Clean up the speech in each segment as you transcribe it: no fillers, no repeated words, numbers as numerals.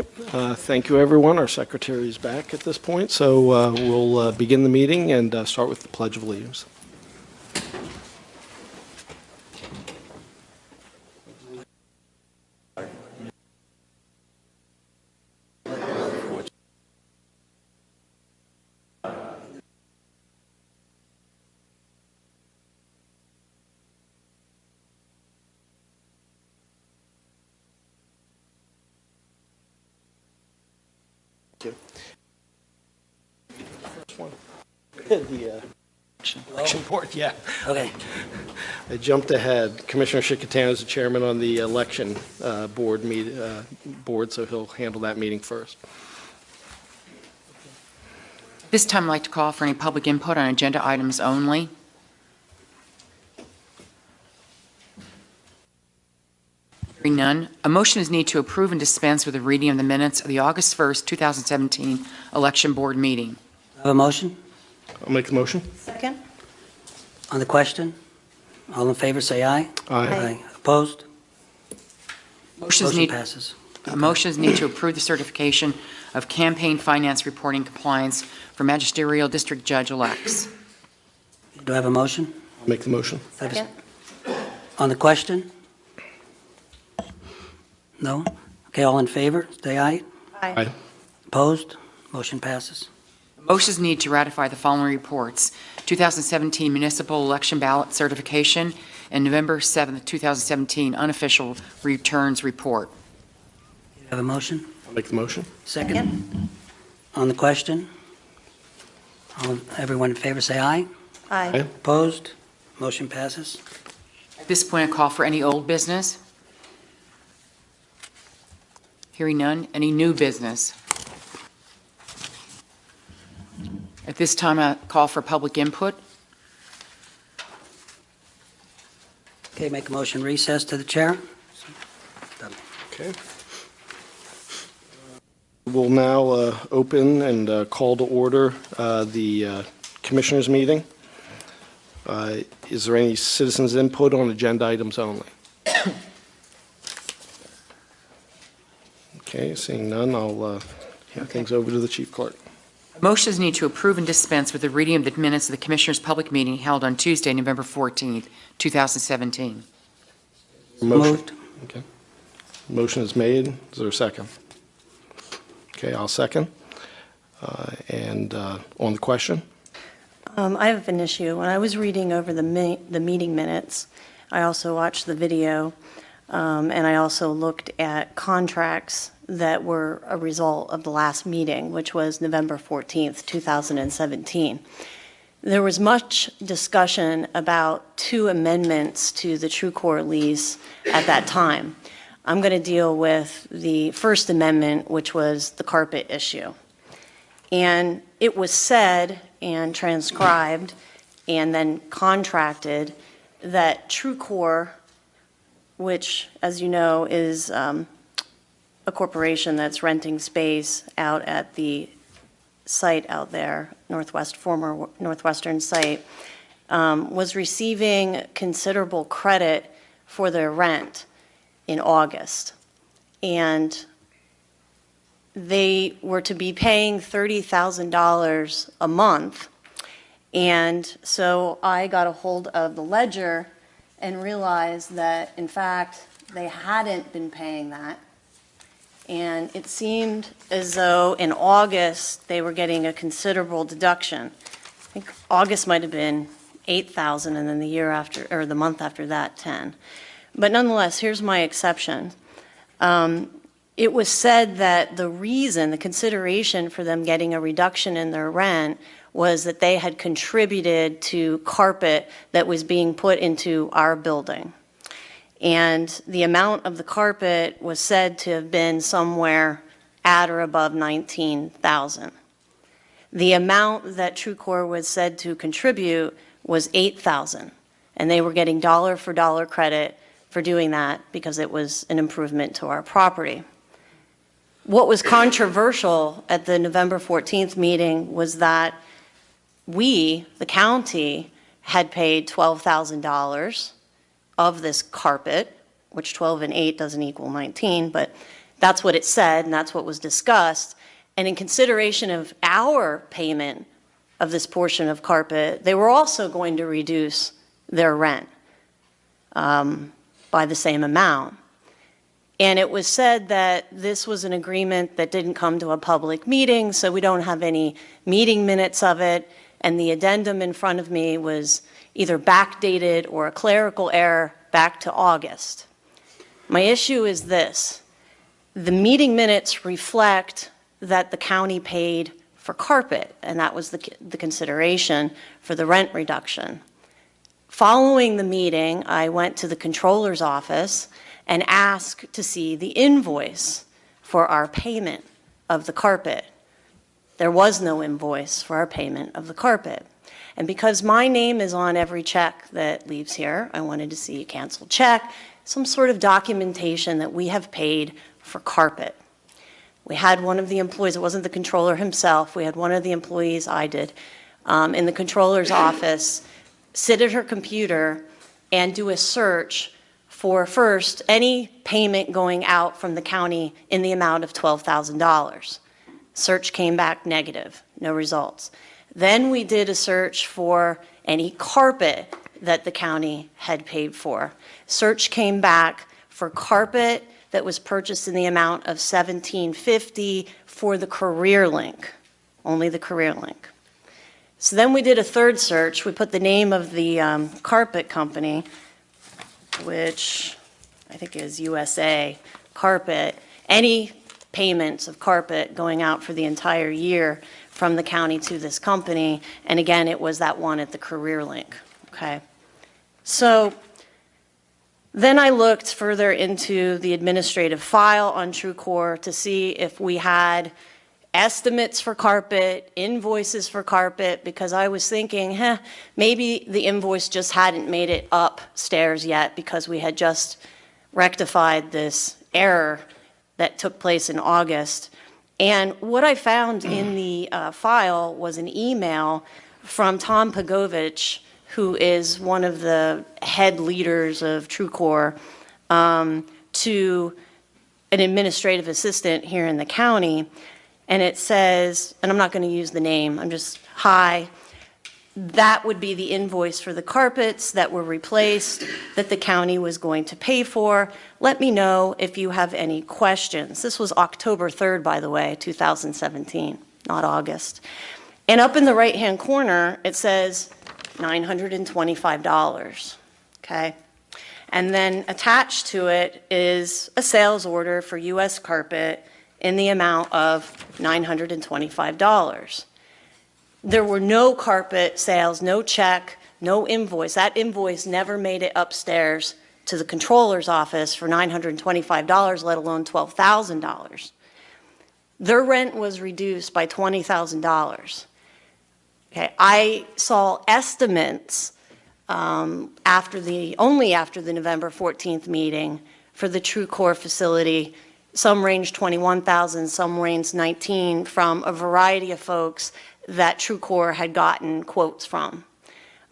Thank you, everyone. Our secretary is back at this point, so we'll begin the meeting and start with the Pledge of Allegiance. First one. The election board, yeah. Okay. I jumped ahead. Commissioner Shikatana is the chairman on the election board, so he'll handle that meeting first. This time I'd like to call for any public input on agenda items only. Hearing none, a motion is needed to approve and dispense with the reading of the minutes of the August 1st, 2017 election board meeting. Have a motion? I'll make the motion. Second. On the question? All in favor, say aye. Aye. Opposed? Motions Motion need, passes. motions need to approve the certification of campaign finance reporting compliance for magisterial district judge-elects. Do I have a motion? I'll make the motion. Second. On the question? No? Okay, all in favor, say aye. Aye. Opposed? Motion passes. Motions need to ratify the following reports: 2017 municipal election ballot certification and November 7th, 2017 unofficial returns report. Do you have a motion? I'll make the motion. Second? On the question? Everyone in favor, say aye. Aye. Opposed? Motion passes. At this point, I call for any old business. Hearing none. Any new business? At this time, I call for public input. Okay, make a motion recess to the chair. Done. Okay. We'll now open and call to order the commissioners' meeting. Is there any citizens' input on agenda items only? Okay, seeing none, I'll hand things over to the chief clerk. Motions need to approve and dispense with the reading of the minutes of the Commissioners' public meeting held on Tuesday, November 14th, 2017. Motion. Moved. Okay. Motion is made. Is there a second? Okay, I'll second. And on the question? I have an issue. When I was reading over the meeting minutes, I also watched the video, and I also looked at contracts that were a result of the last meeting, which was November 14th, 2017. There was much discussion about two amendments to the TrueCore lease at that time. I'm going to deal with the First Amendment, which was the carpet issue. And it was said and transcribed and then contracted that TrueCore, which, as you know, is a corporation that's renting space out at the site out there, former Northwestern site, was receiving considerable credit for their rent in August. And they were to be paying $30,000 a month. And so I got a hold of the ledger and realized that, in fact, they hadn't been paying that. And it seemed as though in August they were getting a considerable deduction. I think August might have been $8,000, and then the year after, or the month after that, $10,000. But nonetheless, here's my exception. It was said that the consideration for them getting a reduction in their rent was that they had contributed to carpet that was being put into our building. And the amount of the carpet was said to have been somewhere at or above $19,000. The amount that TrueCore was said to contribute was $8,000, and they were getting dollar for dollar credit for doing that because it was an improvement to our property. What was controversial at the November 14th meeting was that we, the county, had paid $12,000 of this carpet, which 12 and 8 doesn't equal 19, but That's what it said, and that's what was discussed. And in consideration of our payment of this portion of carpet, they were also going to reduce their rent by the same amount. And it was said that this was an agreement that didn't come to a public meeting, so we don't have any meeting minutes of it, and the addendum in front of me was either backdated or a clerical error back to August. My issue is this. The meeting minutes reflect that the county paid for carpet, and that was the consideration for the rent reduction. Following the meeting, I went to the controller's office and asked to see the invoice for our payment of the carpet. There was no invoice for our payment of the carpet. And because my name is on every check that leaves here, I wanted to see a canceled check, some sort of documentation that we have paid for carpet. We had one of the employees, it wasn't the controller himself, we had one of the employees, I did, in the controller's office, sit at her computer and do a search for, first, any payment going out from the county in the amount of $12,000. Search came back negative, no results. Then we did a search for any carpet that the county had paid for. Search came back for carpet that was purchased in the amount of $1,750 for the career link, only the career link. So then we did a third search. We put the name of the carpet company, which I think is USA Carpet, any payments of carpet going out for the entire year from the county to this company, and again, it was that one at the career link, okay? So then I looked further into the administrative file on TrueCore to see if we had estimates for carpet, invoices for carpet, because I was thinking, maybe the invoice just hadn't made it upstairs yet because we had just rectified this error that took place in August. And what I found in the file was an email from Tom Pagovich, who is one of the head leaders of TrueCore, to an administrative assistant here in the county. And it says, and I'm not going to use the name, I'm just, hi, that would be the invoice for the carpets that were replaced that the county was going to pay for. Let me know if you have any questions. This was October 3rd, by the way, 2017, not August. And up in the right-hand corner, it says $925, okay? And then attached to it is a sales order for U.S. Carpet in the amount of $925. There were no carpet sales, no check, no invoice. That invoice never made it upstairs to the controller's office for $925, let alone $12,000. Their rent was reduced by $20,000. Okay, I saw estimates only after the November 14th meeting for the TrueCore facility. Some range 21,000, some range 19, from a variety of folks that TrueCore had gotten quotes from.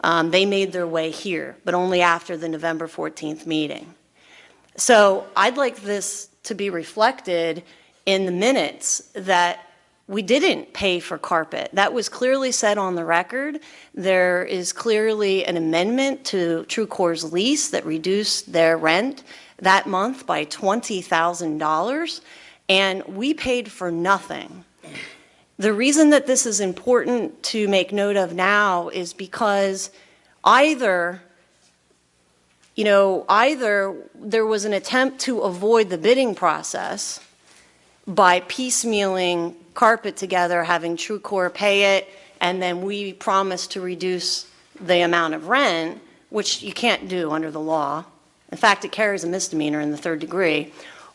They made their way here, but only after the November 14th meeting. So I'd like this to be reflected in the minutes that we didn't pay for carpet. That was clearly said on the record. There is clearly an amendment to TrueCore's lease that reduced their rent that month by $20,000, and we paid for nothing. The reason that this is important to make note of now is because either there was an attempt to avoid the bidding process by piecemealing carpet together, having TrueCore pay it, and then we promised to reduce the amount of rent, which you can't do under the law. In fact, it carries a misdemeanor in the 3rd degree.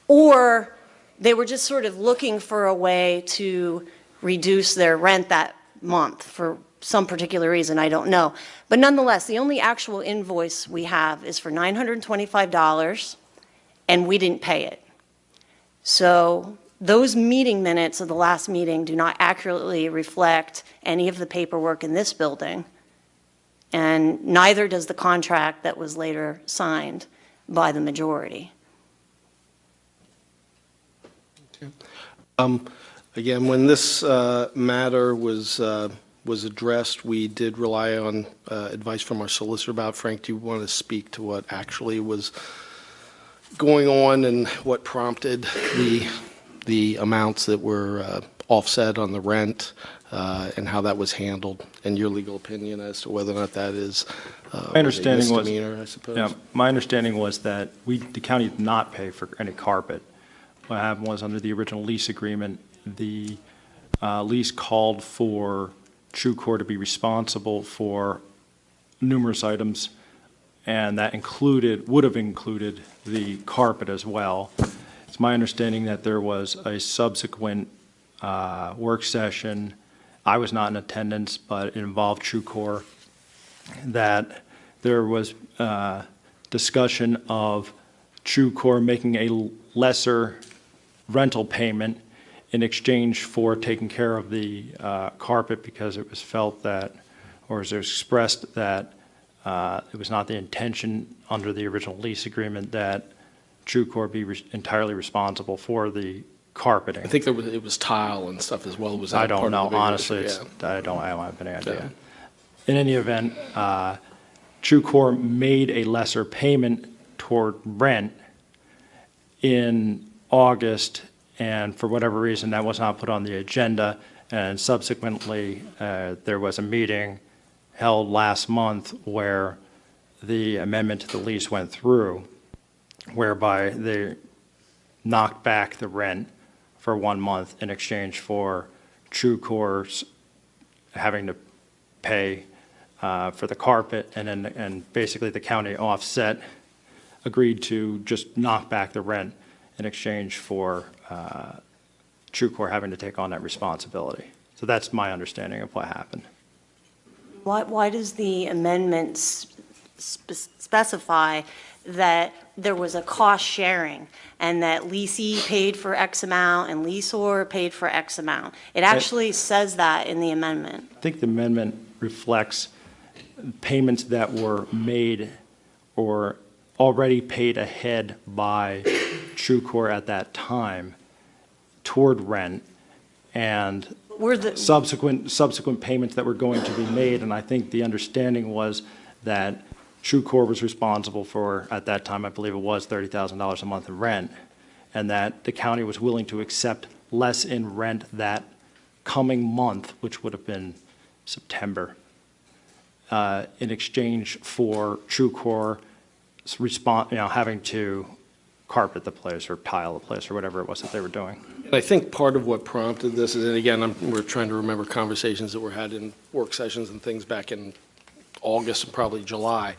Or they were just sort of looking for a way to reduce their rent that month for some particular reason, I don't know. But nonetheless, the only actual invoice we have is for $925, and we didn't pay it. So those meeting minutes of the last meeting do not accurately reflect any of the paperwork in this building, and neither does the contract that was later signed by the majority. Again, when this matter was addressed, we did rely on advice from our solicitor about. Frank, do you want to speak to what actually was going on and what prompted the amounts that were offset on the rent and how that was handled, and your legal opinion as to whether or not that is My understanding was, misdemeanor, I suppose? yeah, my understanding was that the county did not pay for any carpet. What happened was, under the original lease agreement, the lease called for TrueCore to be responsible for numerous items, and that would have included the carpet as well. It's my understanding that there was a subsequent work session. I was not in attendance, but it involved TrueCore, that there was discussion of TrueCore making a lesser rental payment in exchange for taking care of the carpet, because it was felt that, or it was expressed that it was not the intention under the original lease agreement that TrueCore be entirely responsible for the carpeting. I think it was tile and stuff as well. Was that I don't part know, of the big honestly, issue? I don't have any idea. Yeah. In any event, TrueCore made a lesser payment toward rent in August, and for whatever reason, that was not put on the agenda, and subsequently, there was a meeting held last month where the amendment to the lease went through, whereby they knocked back the rent for 1 month in exchange for TrueCore's having to pay for the carpet, and basically the county agreed to just knock back the rent in exchange for TrueCore having to take on that responsibility. So that's my understanding of what happened. Why does the amendment specify that there was a cost sharing and that leasee paid for X amount and leaseor paid for X amount? It actually says that in the amendment. I think the amendment reflects payments that were made or already paid ahead by TrueCore at that time toward rent, and subsequent payments that were going to be made. And I think the understanding was that TrueCore was responsible for, at that time, I believe it was $30,000 a month in rent, and that the county was willing to accept less in rent that coming month, which would have been September, in exchange for TrueCore having to carpet the place or tile the place or whatever it was that they were doing. And I think part of what prompted this is, and again, we're trying to remember conversations that were had in work sessions and things back in August and probably July.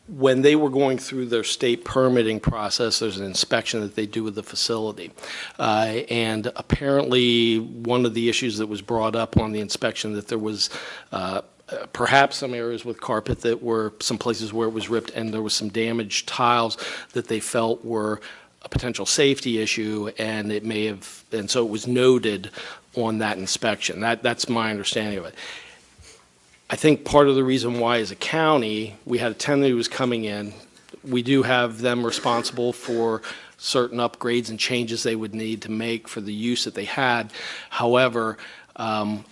When they were going through their state permitting process, there's an inspection that they do with the facility. And apparently, one of the issues that was brought up on the inspection, that there was perhaps some areas with carpet that were some places where it was ripped, and there was some damaged tiles that they felt were a potential safety issue, and it may have, and so it was noted on that inspection. That's my understanding of it. I think part of the reason why, as a county, we had a tenant who was coming in. We do have them responsible for certain upgrades and changes they would need to make for the use that they had. However,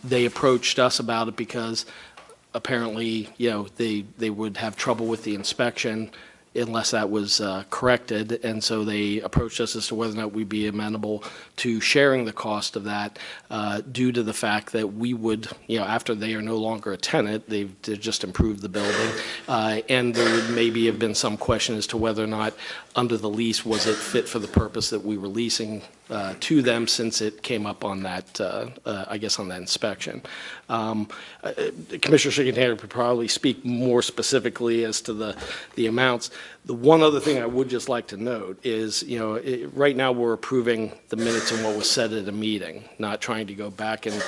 they approached us about it because apparently, they would have trouble with the inspection unless that was corrected, and so they approached us as to whether or not we'd be amenable to sharing the cost of that, due to the fact that we would, after they are no longer a tenant, they've just improved the building, and there would maybe have been some question as to whether or not under the lease was it fit for the purpose that we were leasing to them, since it came up on that, I guess, on that inspection. Commissioner Schigantaner could probably speak more specifically as to the amounts. The one other thing I would just like to note is, right now we're approving the minutes and what was said at a meeting, not trying to go back and,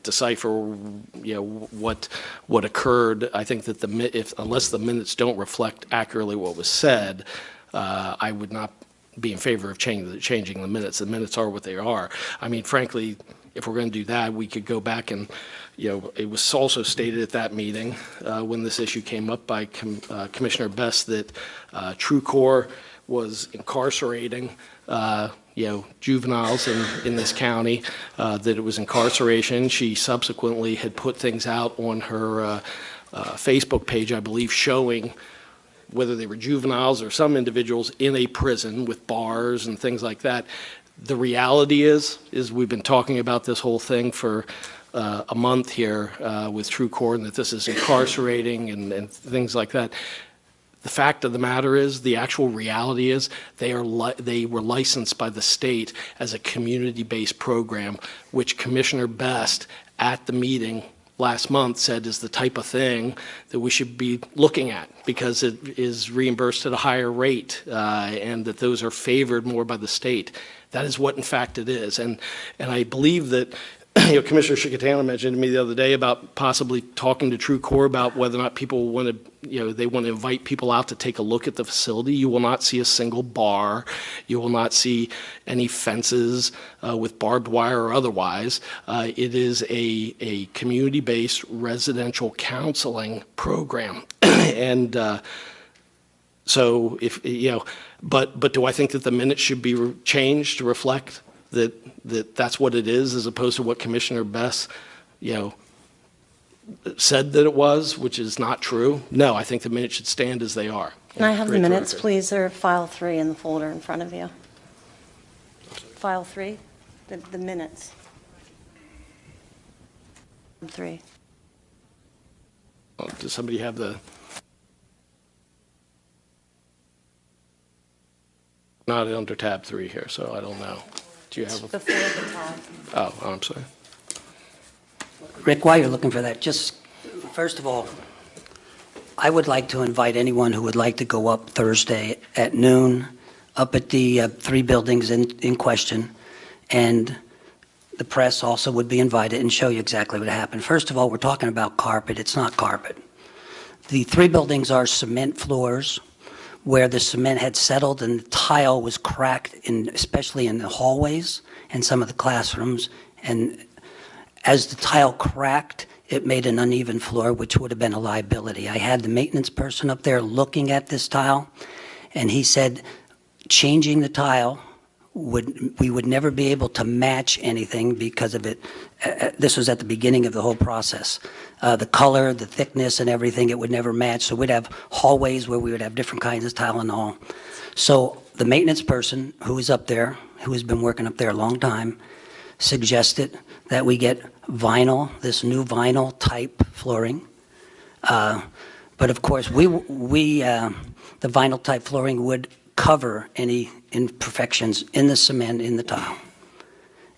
decipher, what occurred. I think that unless the minutes don't reflect accurately what was said, I would not be in favor of changing the minutes. The minutes are what they are. I mean, frankly, if we're going to do that, we could go back and, it was also stated at that meeting, when this issue came up by Commissioner Best, that TrueCore was incarcerating, juveniles in this county, that it was incarceration. She subsequently had put things out on her Facebook page, I believe, showing whether they were juveniles or some individuals in a prison with bars and things like that. The reality is we've been talking about this whole thing for a month here with TrueCore, and that this is incarcerating and things like that. The fact of the matter is, the actual reality is, they were licensed by the state as a community-based program, which Commissioner Best at the meeting last month said is the type of thing that we should be looking at, because it is reimbursed at a higher rate, and that those are favored more by the state. That is what, in fact, it is. And I believe that Commissioner Chickatana mentioned to me the other day about possibly talking to TrueCore about whether or not people want to, they want to invite people out to take a look at the facility. You will not see a single bar. You will not see any fences with barbed wire or otherwise. It is a community-based residential counseling program. And so if, but do I think that the minutes should be changed to reflect that's what it is, as opposed to what Commissioner Best, said that it was, which is not true? No, I think the minutes should stand as they are. Can I have the Great minutes, record. please? They're file 3 in the folder in front of you. File 3, the minutes. 3. Does somebody have the? Not under tab 3 here, so I don't know. Do you have a? Before the tab. Oh, I'm sorry. Rick, while you're looking for that, just, first of all, I would like to invite anyone who would like to go up Thursday at noon, up at the 3 buildings in question, and the press also would be invited and show you exactly what happened. First of all, we're talking about carpet. It's not carpet. The 3 buildings are cement floors where the cement had settled and the tile was cracked, especially in the hallways and some of the classrooms. And as the tile cracked, it made an uneven floor, which would have been a liability. I had the maintenance person up there looking at this tile, and he said changing the tile we would never be able to match anything because of it. This was at the beginning of the whole process. The color, the thickness, and everything, it would never match. So we'd have hallways where we would have different kinds of tile and all. So the maintenance person who is up there, who has been working up there a long time, suggested that we get vinyl, this new vinyl type flooring. But of course, the vinyl type flooring would cover any imperfections in the cement, in the tile.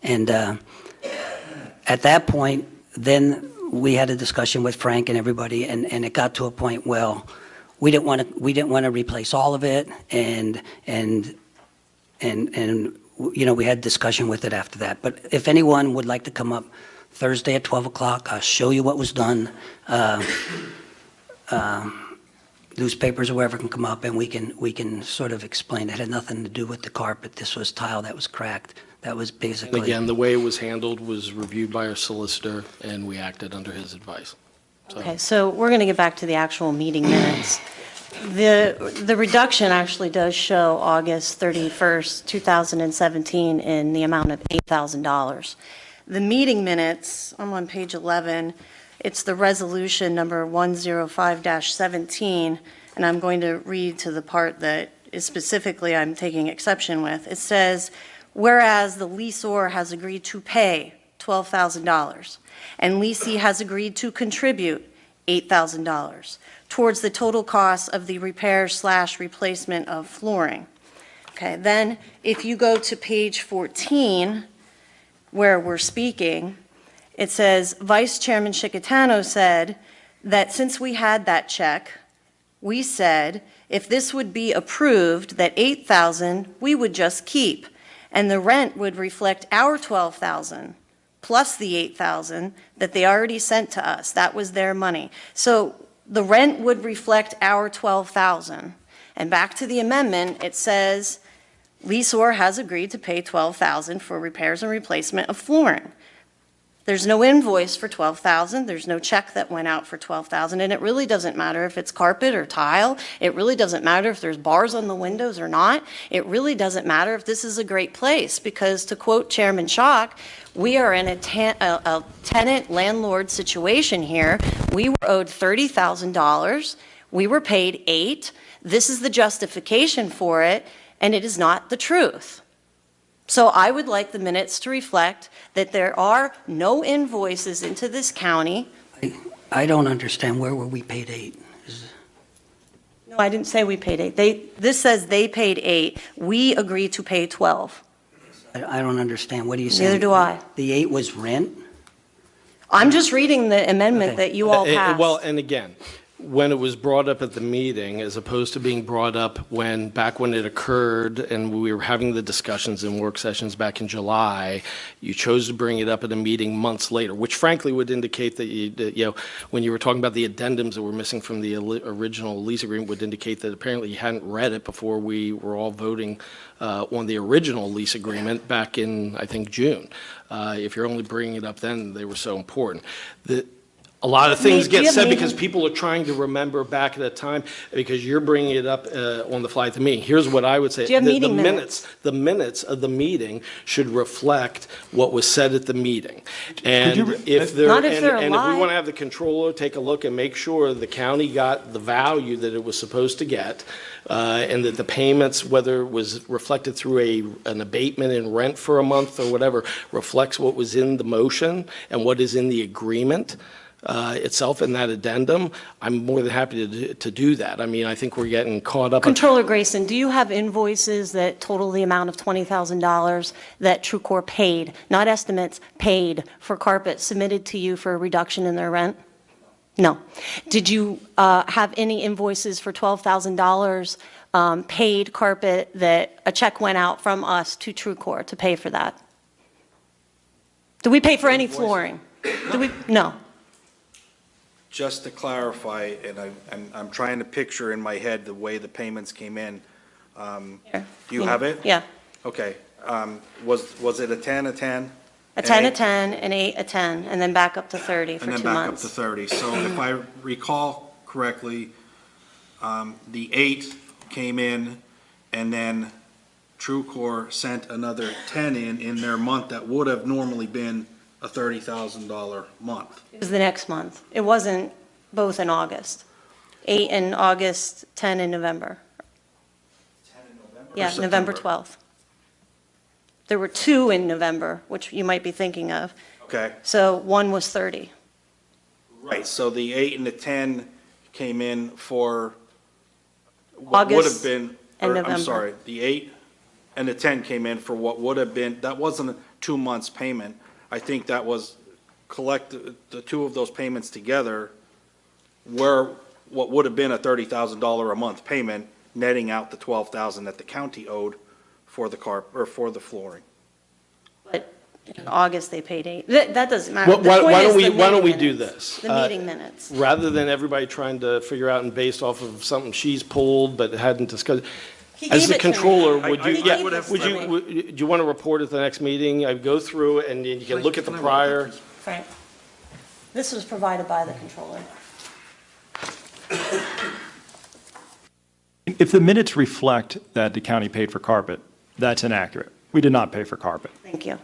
And at that point, then we had a discussion with Frank and everybody, and it got to a point, well, we didn't want to replace all of it, and we had discussion with it after that. But if anyone would like to come up Thursday at 12 o'clock, I'll show you what was done. Newspapers or wherever can come up, and we can sort of explain. It had nothing to do with the carpet. This was tile that was cracked. That was basically. And again, the way it was handled was reviewed by our solicitor, and we acted under his advice. Okay, so we're going to get back to the actual meeting minutes. The reduction actually does show August 31st, 2017 in the amount of $8,000. The meeting minutes, I'm on page 11, it's the resolution number 105-17, and I'm going to read to the part that is specifically I'm taking exception with. It says, whereas the leaseor has agreed to pay $12,000 and leasee has agreed to contribute $8,000 towards the total cost of the repair/replacement of flooring. Okay, then if you go to page 14, where we're speaking, it says, Vice Chairman Chickatano said that since we had that check, we said if this would be approved, that $8,000 we would just keep, and the rent would reflect our $12,000 plus the $8,000 that they already sent to us. That was their money. So the rent would reflect our $12,000. And back to the amendment, it says leaseor has agreed to pay $12,000 for repairs and replacement of flooring. There's no invoice for 12,000, there's no check that went out for 12,000, and it really doesn't matter if it's carpet or tile, it really doesn't matter if there's bars on the windows or not, it really doesn't matter if this is a great place, because to quote Chairman Schock, we are in a tenant-landlord situation here. We were owed $30,000, we were paid $8,000, this is the justification for it, and it is not the truth. So I would like the minutes to reflect that there are no invoices into this county. I don't understand, where were we paid 8? No, I didn't say we paid 8. This says they paid 8. We agreed to pay 12. I don't understand, what are you saying? Neither do I. The 8 was rent? I'm just reading the amendment Okay. that you all passed. Well, and again, when it was brought up at the meeting, as opposed to being brought up back when it occurred, and we were having the discussions in work sessions back in July, you chose to bring it up at a meeting months later, which frankly would indicate that when you were talking about the addendums that were missing from the original lease agreement, would indicate that apparently you hadn't read it before we were all voting on the original lease agreement back in, I think, June. If you're only bringing it up then, they were so important. A lot of things get said because people are trying to remember back at that time, because you're bringing it up on the fly to me. Here's what I would say. Do you have meeting minutes? The minutes of the meeting should reflect what was said at the meeting. And if they're Not if they're and if we alive. want to have the controller take a look and make sure the county got the value that it was supposed to get, and that the payments, whether it was reflected through an abatement in rent for a month or whatever, reflects what was in the motion and what is in the agreement itself in that addendum, I'm more than happy to do that. I mean, I think we're getting caught up. Controller Grayson, do you have invoices that total the amount of $20,000 that TrueCore paid, not estimates, paid for carpet submitted to you for a reduction in their rent? No. Did you have any invoices for $12,000 paid carpet that a check went out from us to TrueCore to pay for that? Do we pay for any flooring? No. Just to clarify, and I'm trying to picture in my head the way the payments came in. Here. Do you have it? Yeah. Okay. Was it a 10, a 10? A 10, a 10, an 8, a 10, and then back up to 30 for 2 months. And then back up to 30. So if I recall correctly, the 8 came in, and then TrueCore sent another 10 in their month that would have normally been a $30,000 month. It was the next month. It wasn't both in August. 8 in August, 10 in November. 10 in November? Yeah, November 12th. There were 2 in November, which you might be thinking of. Okay, So one was 30. right, so the 8 and the 10 came in for what would have August been, and or, November. I'm sorry, the 8 and the 10 came in for what would have been, that wasn't a 2 months payment. I think that was the two of those payments together were what would have been a $30,000 a month payment, netting out the $12,000 that the county owed for the for the flooring. But in August, they paid 8. That doesn't matter. Why The point is the why don't we meeting do minutes. this? The meeting minutes. Rather than everybody trying to figure out and based off of something she's pulled but hadn't discussed. He As gave the it to me. controller, would you, I yeah, would have- do you want to report at the next meeting? I go through it and you can look at the prior. Frank, this was provided by the controller. If the minutes reflect that the county paid for carpet, that's inaccurate. We did not pay for carpet. Thank you.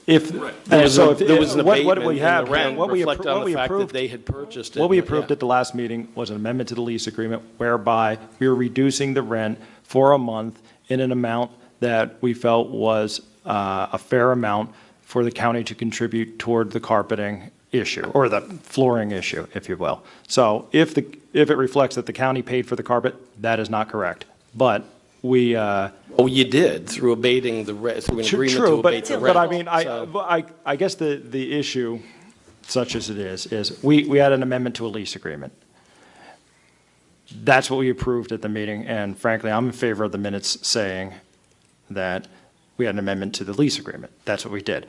If, There was so a- if, there was an what abatement we and have, the rent what we reflected on the fact that approved, they had purchased it. what we Yeah. approved at the last meeting was an amendment to the lease agreement whereby we were reducing the rent for a month in an amount that we felt was a fair amount for the county to contribute toward the carpeting issue, or the flooring issue, if you will. So if it reflects that the county paid for the carpet, that is not correct. But we, Oh, you did, through abating through an agreement to true, abate the but rent. I mean, So- I guess the issue, such as it is we had an amendment to a lease agreement. That's what we approved at the meeting, and frankly, I'm in favor of the minutes saying that we had an amendment to the lease agreement. That's what we did.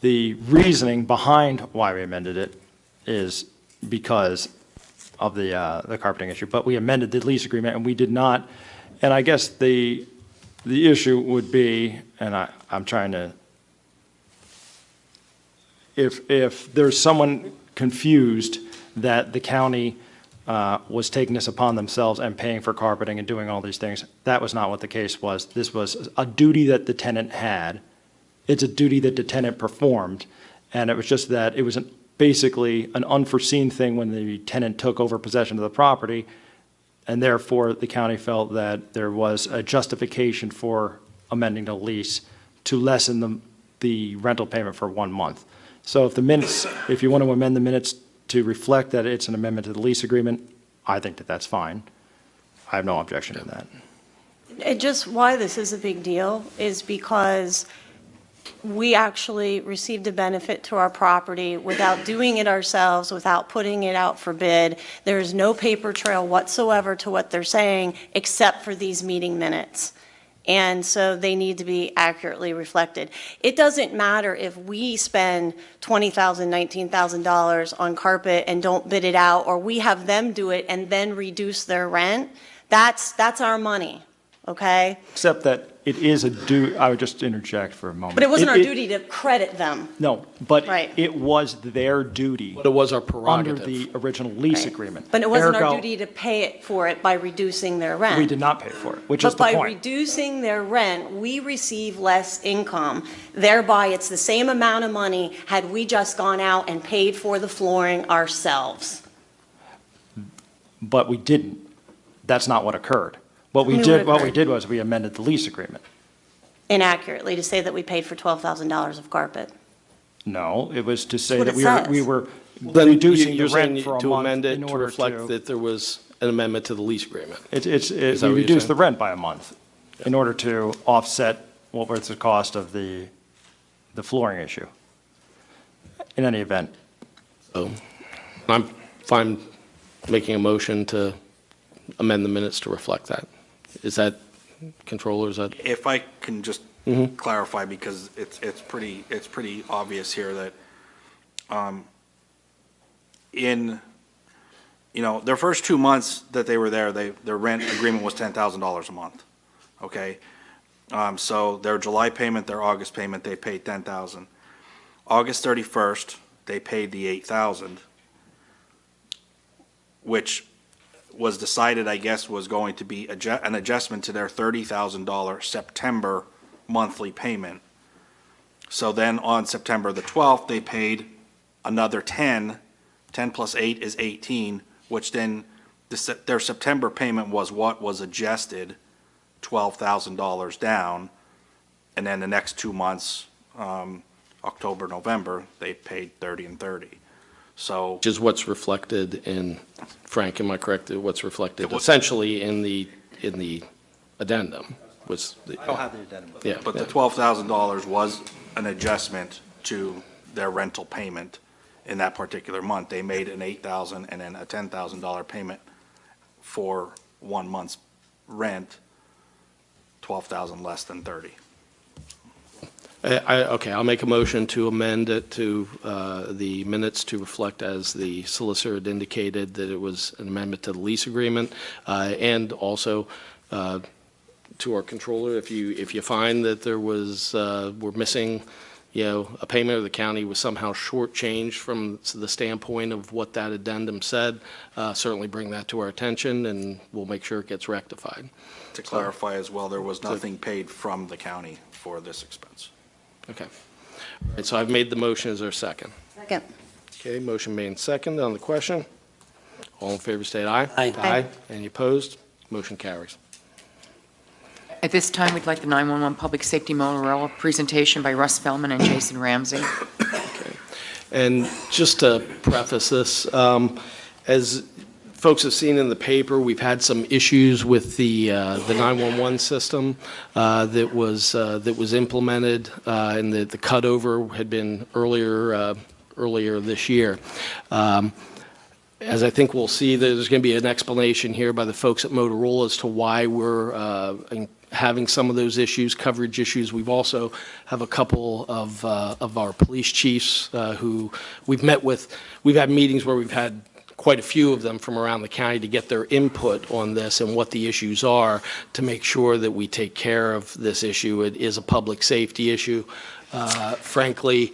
The reasoning behind why we amended it is because of the carpeting issue, but we amended the lease agreement, and we did not, and I guess the issue would be, and I'm trying to, if there's someone confused that the county was taking this upon themselves and paying for carpeting and doing all these things, that was not what the case was. This was a duty that the tenant had. It's a duty that the tenant performed, and it was just that it was basically an unforeseen thing when the tenant took over possession of the property, and therefore the county felt that there was a justification for amending the lease to lessen the rental payment for 1 month. So if you want to amend the minutes to reflect that it's an amendment to the lease agreement, I think that that's fine. I have no objection to that. And just why this is a big deal is because we actually received a benefit to our property without doing it ourselves, without putting it out for bid. There is no paper trail whatsoever to what they're saying, except for these meeting minutes. And so they need to be accurately reflected. It doesn't matter if we spend $20,000, $19,000 on carpet and don't bid it out, or we have them do it and then reduce their rent. That's our money, okay? Except that it is a duty, I would just interject for a moment. But it wasn't our duty to credit them. No, but Right. it was their duty. But it was our Under prerogative. the original lease Right. agreement. But it wasn't our Ergo, duty to pay it for it by reducing their rent. We did not pay for it, which is But the by point. reducing their rent, we receive less income. Thereby, it's the same amount of money had we just gone out and paid for the flooring ourselves. But we didn't. That's not what occurred. What we What did occurred? was we amended the lease agreement. Inaccurately, to say that we paid for $12,000 of carpet. No, it was to say what that it we says. were Then reducing the you're saying rent for a to month amend it in to order reflect to. that there was an amendment to the lease agreement. We that what you're reduced the saying? rent by a month in order to offset what was the cost of the flooring issue. In any event, So I'm fine making a motion to amend the minutes to reflect that. Is that, Controller, is that? If I can just clarify, because it's pretty obvious here that, their first 2 months that they were there, their rent agreement was $10,000 a month, okay? So their July payment, their August payment, they paid $10,000. August 31st, they paid the $8,000, which was decided, I guess, was going to be an adjustment to their $30,000 September monthly payment. So then on September the 12th, they paid another 10 plus 8 is 18, which then their September payment was what was adjusted, $12,000 down. And then the next 2 months, October, November, they paid 30 and 30. So Which is what's reflected in, Frank, am I correct, what's reflected It was- essentially in the addendum was the. I don't have the addendum. Yeah. But the $12,000 was an adjustment to their rental payment in that particular month. They made an $8,000 and then a $10,000 payment for 1 month's rent, $12,000 less than 30. Okay, I'll make a motion to amend it to the minutes to reflect as the solicitor had indicated that it was an amendment to the lease agreement, and also to our controller, if you find that there was, we're missing, a payment, or the county was somehow shortchanged from the standpoint of what that addendum said, certainly bring that to our attention, and we'll make sure it gets rectified. To clarify as well, there was nothing paid from the county for this expense. Okay. All right, so I've made the motion. Is there a second? Second. Okay, motion made and second on the question. All in favor, state aye. Aye. Aye. Any opposed? Motion carries. At this time, we'd like the 911 Public Safety Motorola presentation by Russ Feldman and Jason Ramsey. And just to preface this, as folks have seen in the paper, we've had some issues with the 911 system that was implemented, and the cutover had been earlier this year. As I think we'll see, there's going to be an explanation here by the folks at Motorola as to why we're having some of those issues, coverage issues. We've also have a couple of our police chiefs who we've met with. We've had meetings where we've had quite a few of them from around the county to get their input on this and what the issues are to make sure that we take care of this issue. It is a public safety issue. Frankly,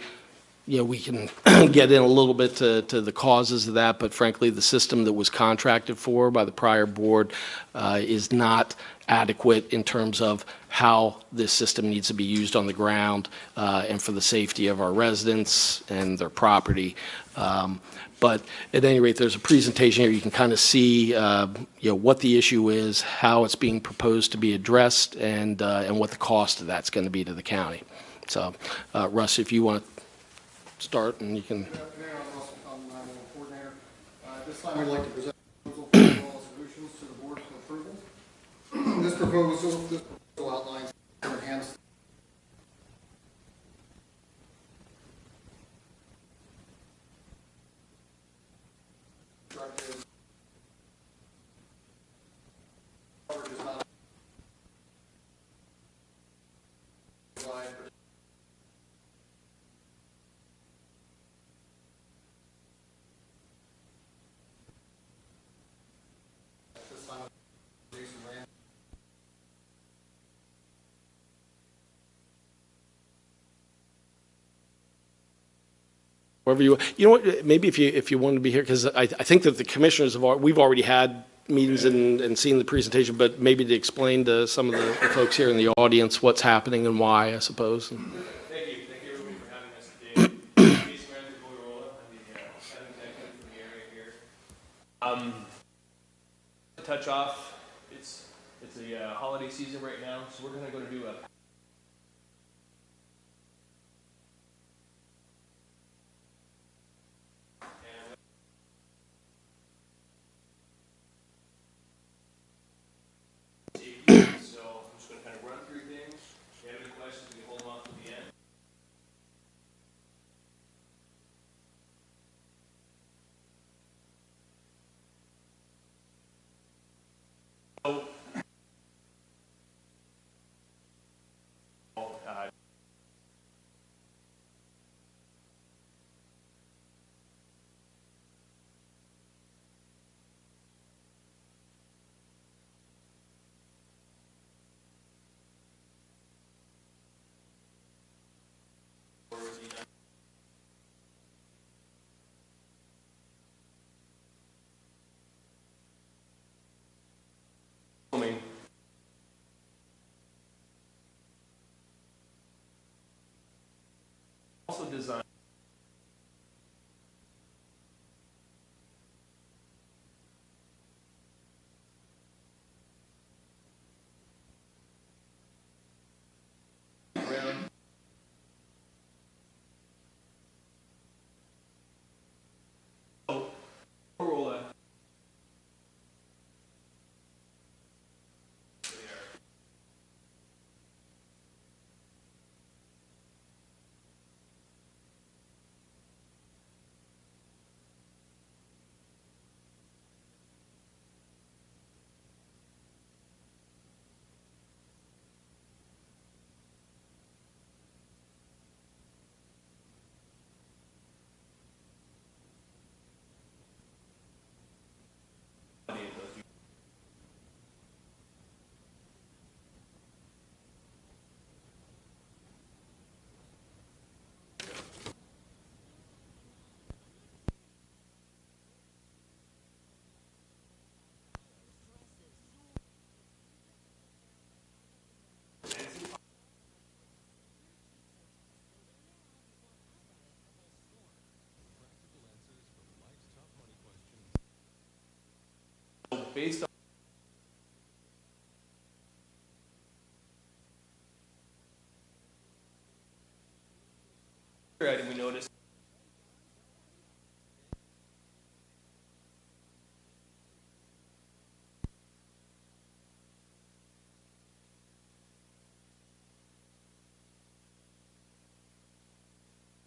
we can get in a little bit to the causes of that, but frankly, the system that was contracted for by the prior board is not adequate in terms of how this system needs to be used on the ground and for the safety of our residents and their property. But at any rate, there's a presentation here. You can kind of see, what the issue is, how it's being proposed to be addressed, and what the cost of that's going to be to the county. So, Russ, if you want to start, and you can. Good afternoon, I'm Russell Cullen, 911 coordinator. This time, we'd like to present a proposal for overall solutions to the board for approval. This proposal outlines to enhance coverage is not provide at this time Jason Rand. Wherever you know what, maybe if you want to be here, because I think that the commissioners we've already had meetings and seen the presentation, but maybe to explain to some of the folks here in the audience what's happening and why, I suppose. Thank you everybody for having us today. Jason Rand with Motorola, I'm the Senate executive from the area here. To touch off, it's a holiday season right now, so we're gonna go to do a so I'm just going to kind of run through things. If you have any questions, we can hold them off to the end. So, also designed around so Motorola based on item we noticed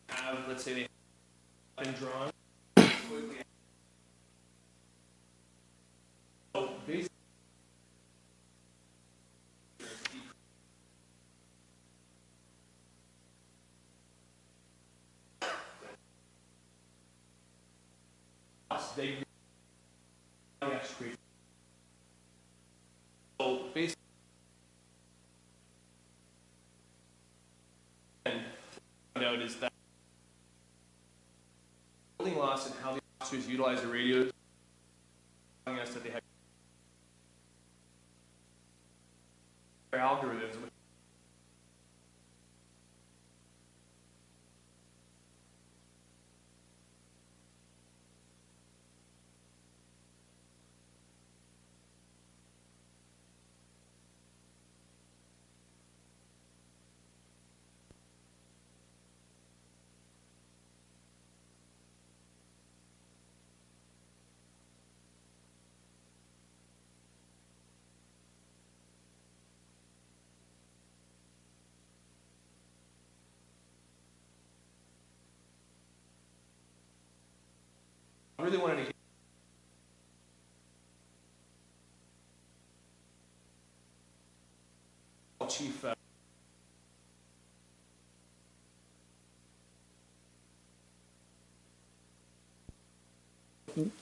have, let's say they have been drawn quickly. So based they so based note is that building loss and how the officers utilize the radios, telling us that they have their algorithms. I really wanted to hear Chief.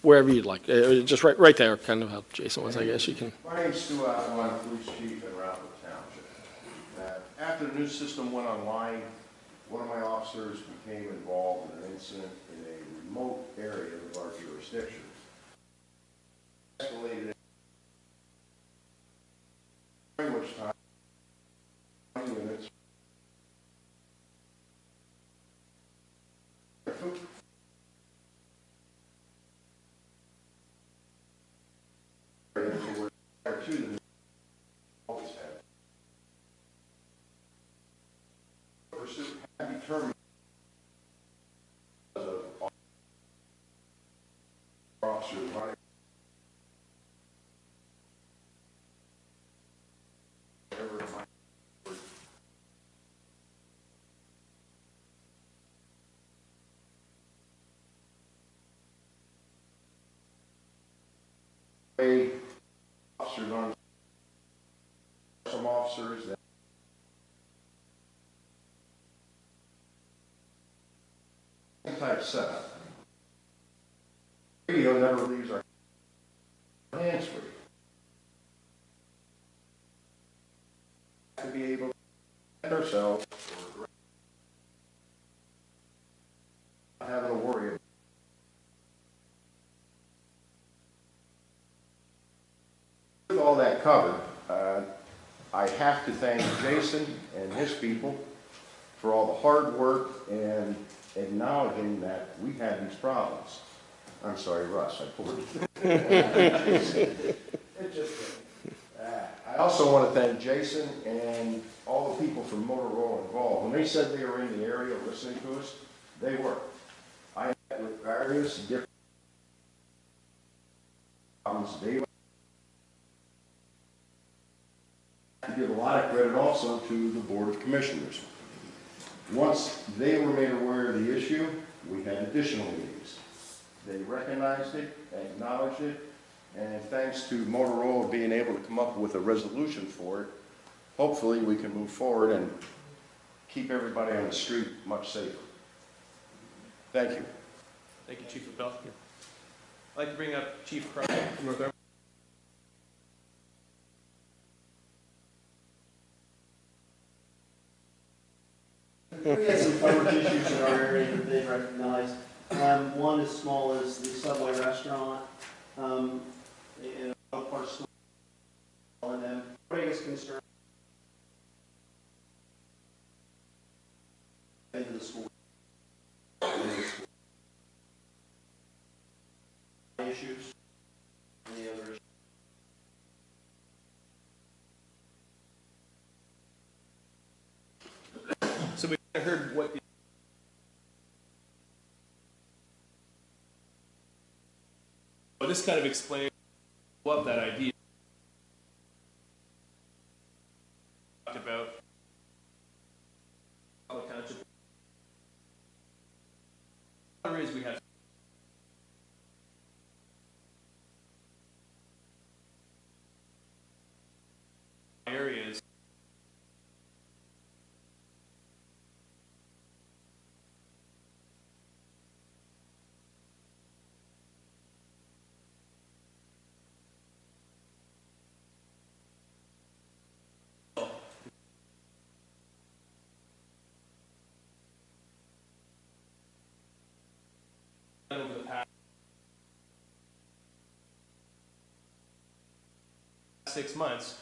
Wherever you'd like, just right there, kind of how Jason was, I guess you can. My name's Stu Allen, I'm police chief in Raffle Township. After the new system went online, one of my officers became involved in an incident in a remote area of our jurisdiction. Escalated during which time units to the always had. Pursuit had determined of officer running whatever it might be. Officers on some officers that type setup. Radio never leaves our hands free. To be able to defend ourselves or not having to worry about. With all that covered, I have to thank Jason and his people for all the hard work and acknowledging that we had these problems. I'm sorry, Russ, I pulled it. I also want to thank Jason and all the people from Motorola involved. When they said they were in the area listening to us, they were. I met with various different problems. They to give a lot of credit also to the Board of Commissioners. Once they were made aware of the issue, we had additional meetings. They recognized it, acknowledged it, and thanks to Motorola being able to come up with a resolution for it, hopefully we can move forward and keep everybody on the street much safer. Thank you. Thank you, Chief Appel. I'd like to bring up Chief Crum from Northumberland. We had some coverage issues in our area that they recognized. One as small as the Subway restaurant, and other parts of the and then biggest concern into the school. Issues. Any other issues? So we heard what the well, this kind of explains what that idea talked about. There is we have areas. 6 months.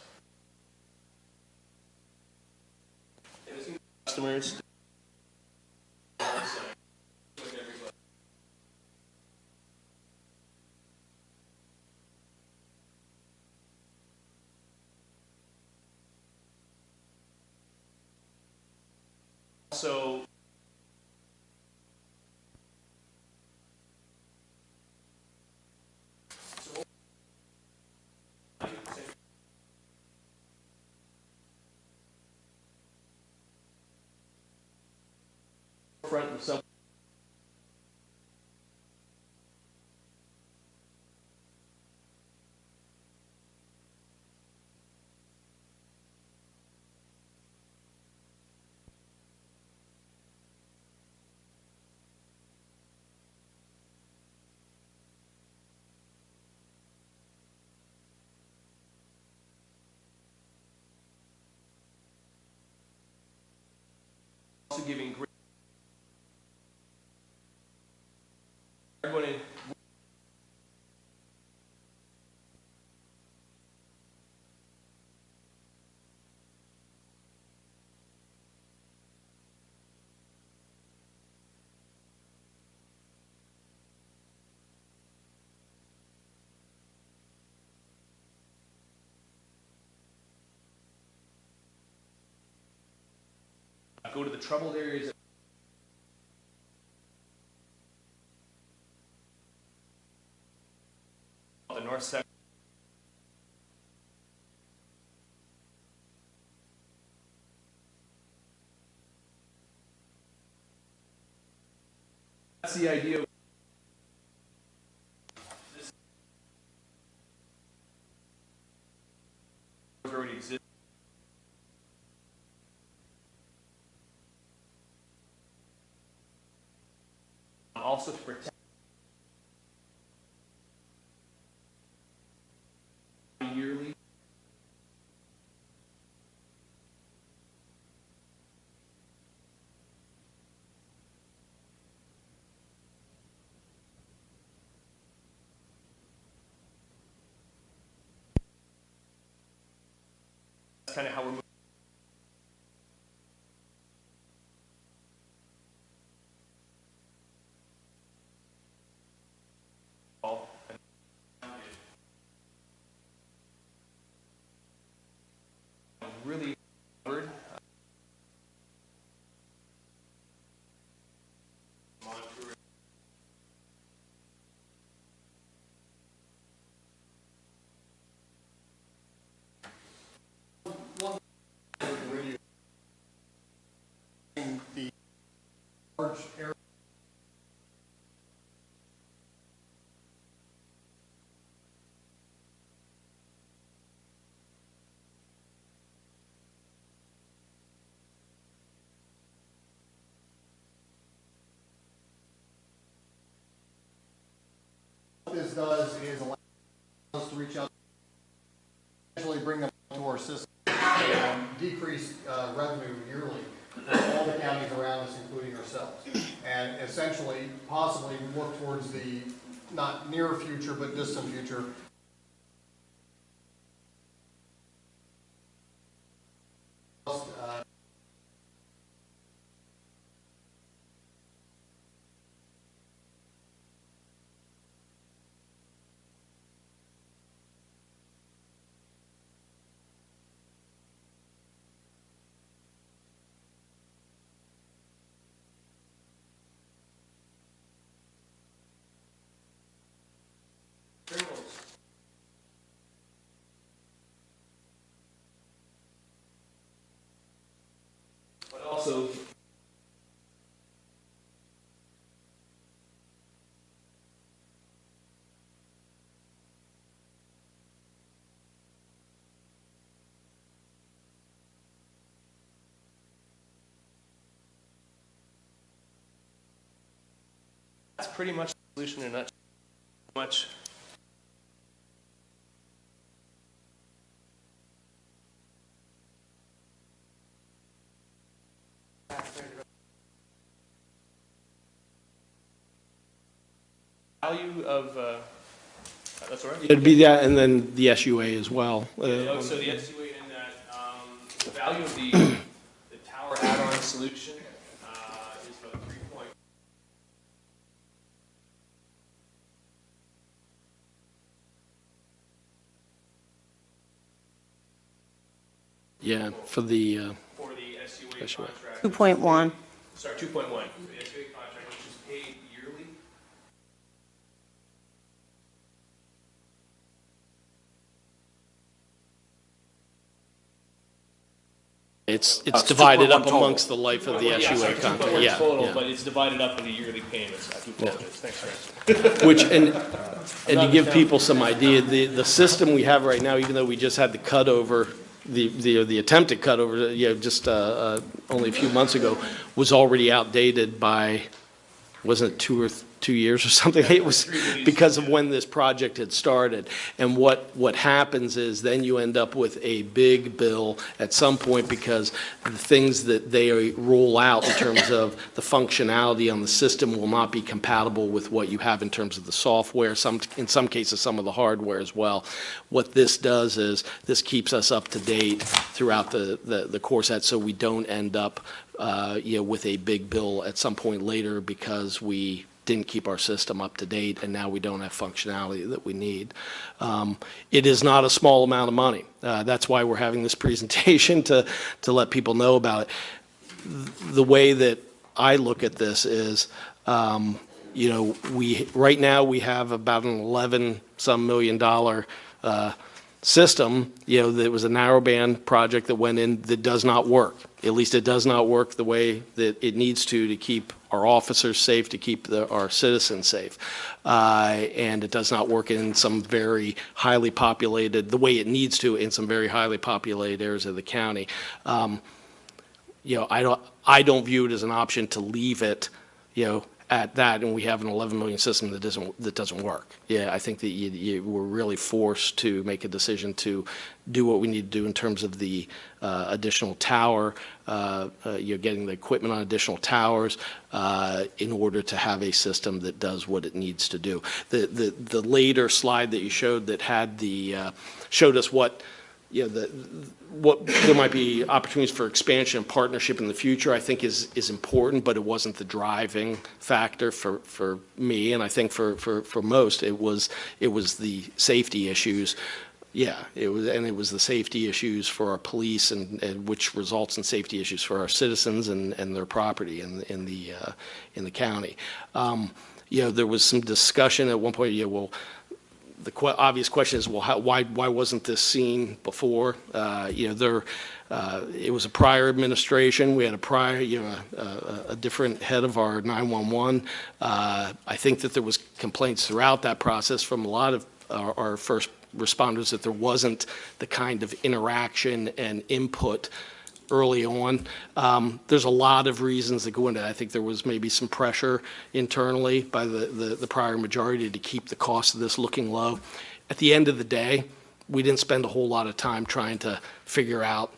Customers. Also, front of some. Also giving great. Everyone in. Go to the troubled areas. The north section. That's the idea. This already exists. Also to protect yearly. That's kind of how we're moving. Really covered. The large area. What this does is allow us to reach out, essentially bring them to our system and decrease revenue yearly for all the counties around us, including ourselves. And essentially, possibly look towards the not near future, but distant future. But also that's pretty much the solution in a nutshell. Much. Value of That's all right. It'd be that, and then the SUA as well. So the SUA in that, the value of the tower add-on solution, is about 3 point. Yeah, for the, For the SUA SUA. contract. 2.1. Sorry, 2.1, for the SUA contract, which is paid yearly. it's It's divided 2.1 up total. amongst the life of the Yeah, SUA sorry, contract, 2.1 yeah. total, yeah. but it's divided up into yearly payments. I do apologize. Thanks, Chris. Which, and to give people some idea, the system we have right now, even though we just had the cutover, the attempted cutover, just only a few months ago, was already outdated by, wasn't it 2 years or something? It was because of when this project had started. And what happens is then you end up with a big bill at some point because the things that they roll out in terms of the functionality on the system will not be compatible with what you have in terms of the software, in some cases, some of the hardware as well. What this does is this keeps us up to date throughout the course of that, so we don't end up with a big bill at some point later because we didn't keep our system up to date, and now we don't have functionality that we need. It is not a small amount of money. That's why we're having this presentation to let people know about it. The way that I look at this is, right now we have about an 11-some million dollar system, that was a narrowband project that went in that does not work. At least it does not work the way that it needs to keep our officers safe, to keep our citizens safe. And it does not work in some very highly populated, the way it needs to in some very highly populated areas of the county. I don't view it as an option to leave it, at that, and we have an 11 million system that doesn't work. Yeah, I think that we're really forced to make a decision to do what we need to do in terms of the additional tower, getting the equipment on additional towers in order to have a system that does what it needs to do. The later slide that you showed that had showed us what what there might be opportunities for expansion and partnership in the future, I think is important, but it wasn't the driving factor for me, and I think for most, it was the safety issues. Yeah, it was the safety issues for our police, and which results in safety issues for our citizens and their property in the county. There was some discussion at one point. The obvious question is, well, why wasn't this seen before? It was a prior administration. We had a different head of our 911. I think that there was complaints throughout that process from a lot of our first responders that there wasn't the kind of interaction and input early on. There's a lot of reasons that go into that. I think there was maybe some pressure internally by the prior majority to keep the cost of this looking low. At the end of the day, we didn't spend a whole lot of time trying to figure out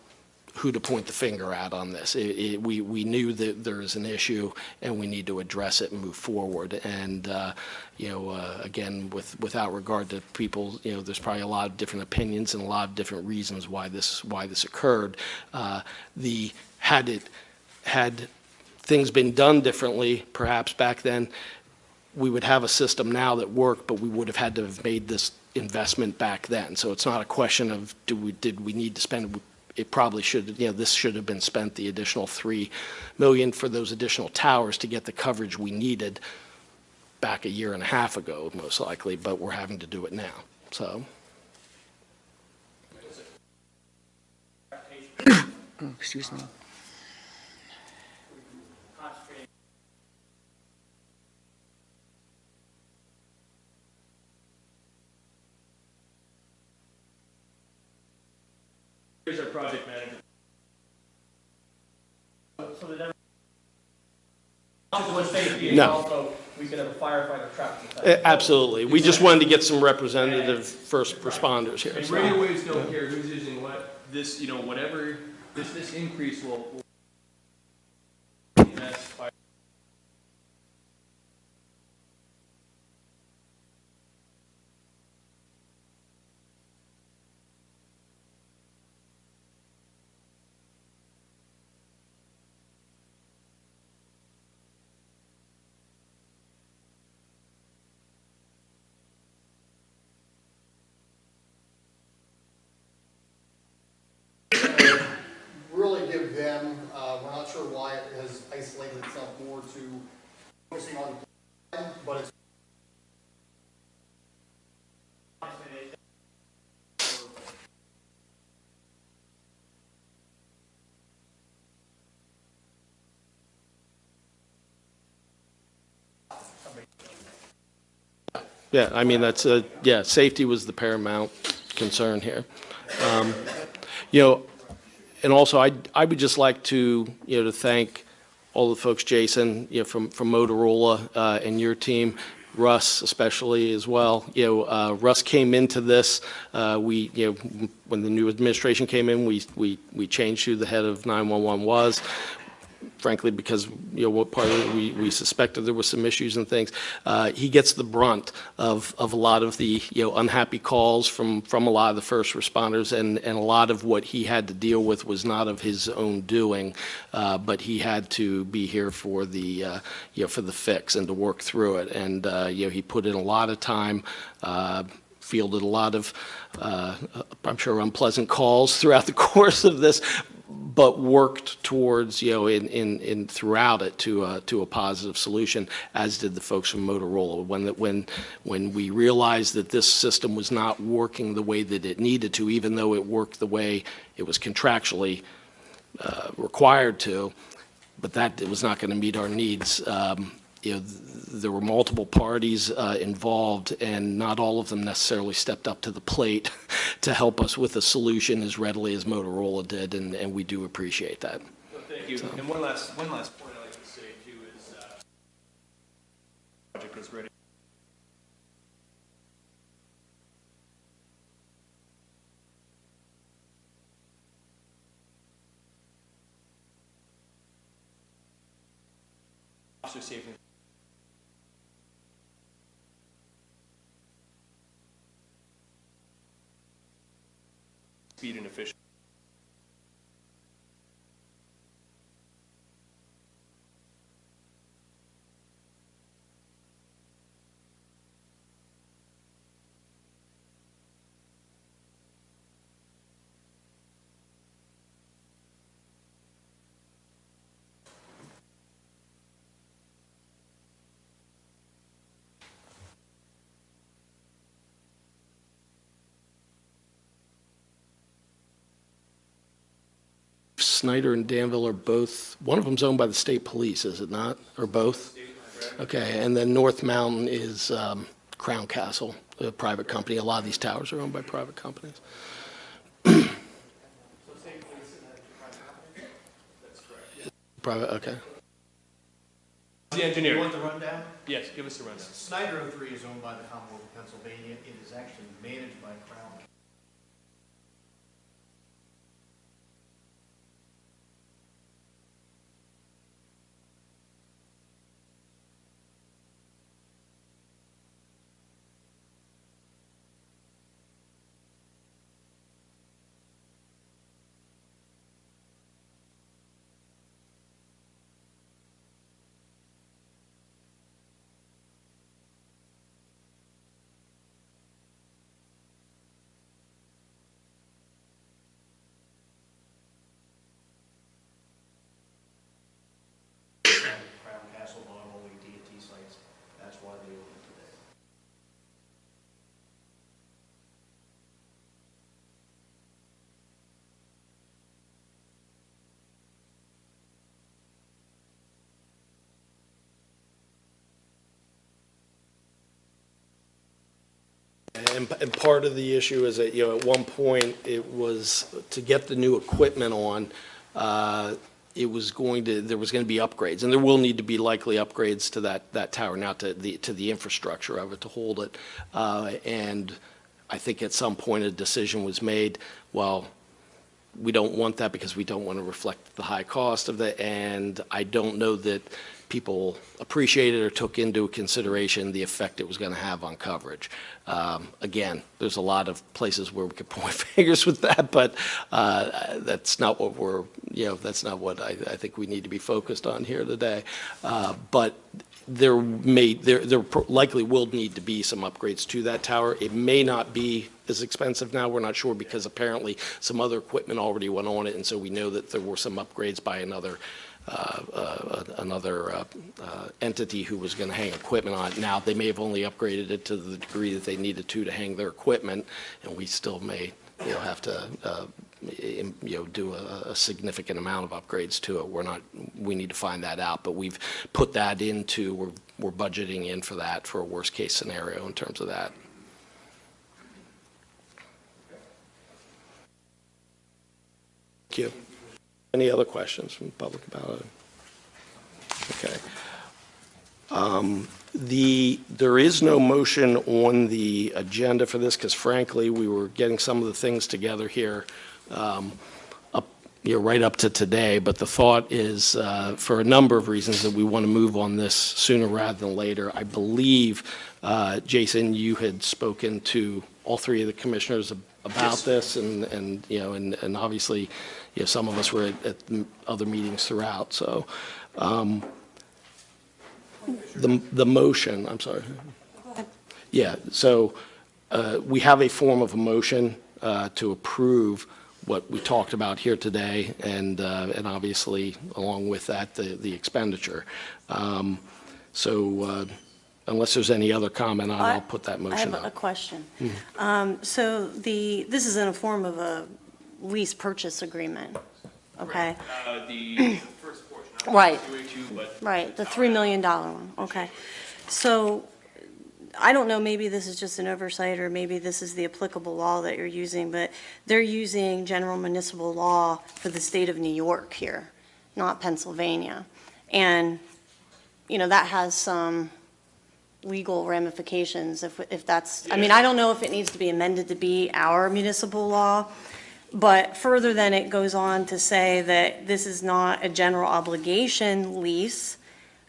who to point the finger at on this. We knew that there is an issue and we need to address it and move forward. And again, without regard to people, there's probably a lot of different opinions and a lot of different reasons why this occurred. Had things been done differently, perhaps back then, we would have a system now that worked, but we would have had to have made this investment back then. So it's not a question of did we need to spend. It probably should, this should have been spent, the additional $3 million for those additional towers to get the coverage we needed back a year and a half ago, most likely, but we're having to do it now, so. Excuse me. Here's our project manager. So that everyone safety, No. also we could have a firefighter trapped. Absolutely. We just wanted to get some representative first responders here. And so. radio waves don't care who's using what. This, whatever this increase will. itself more to focusing on, but it's Yeah, I mean, yeah, safety was the paramount concern here. Um, You know, and also, I would just like to, to thank all the folks, Jason, from Motorola, and your team, Russ especially as well. Russ came into this, when the new administration came in, we changed who the head of 911 was. Frankly, because, what part of it, we suspected there were some issues and things. He gets the brunt of a lot of the, unhappy calls from a lot of the first responders, and a lot of what he had to deal with was not of his own doing, but he had to be here for the, for the fix and to work through it. And, he put in a lot of time, fielded a lot of, I'm sure, unpleasant calls throughout the course of this, but worked towards, in throughout it to a positive solution, as did the folks from Motorola. When we realized that this system was not working the way that it needed to, even though it worked the way it was contractually required to, but that it was not going to meet our needs. There were multiple parties involved, and not all of them necessarily stepped up to the plate to help us with a solution as readily as Motorola did, and we do appreciate that. Well, thank you. And one last point I'd like to say too is, project is ready. Officer safety. Speed and efficiency. Snyder and Danville are both, one of them's owned by the state police, is it not? Or both? Okay, and then North Mountain is Crown Castle, a private company. A lot of these towers are owned by private companies. Private, okay. The engineer. You want the rundown? Yes, give us a rundown. Snyder 03 is owned by the Commonwealth of Pennsylvania. It is actually managed by Crown. Crown Castle bought all the DT sites. That's why they own it today. And part of the issue is that, at one point, it was to get the new equipment on, there was going to be upgrades, and there will need to be likely upgrades to that tower, now to the infrastructure of it to hold it. And I think at some point a decision was made, well, we don't want that because we don't want to reflect the high cost of it, and I don't know that people appreciated or took into consideration the effect it was going to have on coverage. Again, there's a lot of places where we could point fingers with that, but that's not what that's not what I think we need to be focused on here today. But there likely will need to be some upgrades to that tower. It may not be as expensive now, we're not sure, because apparently some other equipment already went on it, and so we know that there were some upgrades by another another entity who was going to hang equipment on it. Now, they may have only upgraded it to the degree that they needed to hang their equipment, and we still may, have to, do a significant amount of upgrades to it. We need to find that out, but we've put that into, we're budgeting in for that, for a worst-case scenario in terms of that. Thank you. Any other questions from the public about it? Okay. There is no motion on the agenda for this because frankly, we were getting some of the things together here right up to today, but the thought is for a number of reasons that we want to move on this sooner rather than later. I believe, Jason, you had spoken to all three of the commissioners about this and obviously, some of us were at other meetings throughout, so. The motion, I'm sorry. Yeah, so we have a form of a motion to approve what we talked about here today, and obviously, along with that, the expenditure. So unless there's any other comment on it, I'll put that motion I have a up. question. So this is in a form of a lease purchase agreement, okay? The first portion, not Right. the 282, but. Right, the $3 million one, okay. So, I don't know, maybe this is just an oversight, or maybe this is the applicable law that you're using, but they're using general municipal law for the state of New York here, not Pennsylvania. And, that has some legal ramifications if that's, I mean, I don't know if it needs to be amended to be our municipal law, but further than it goes on to say that this is not a general obligation lease,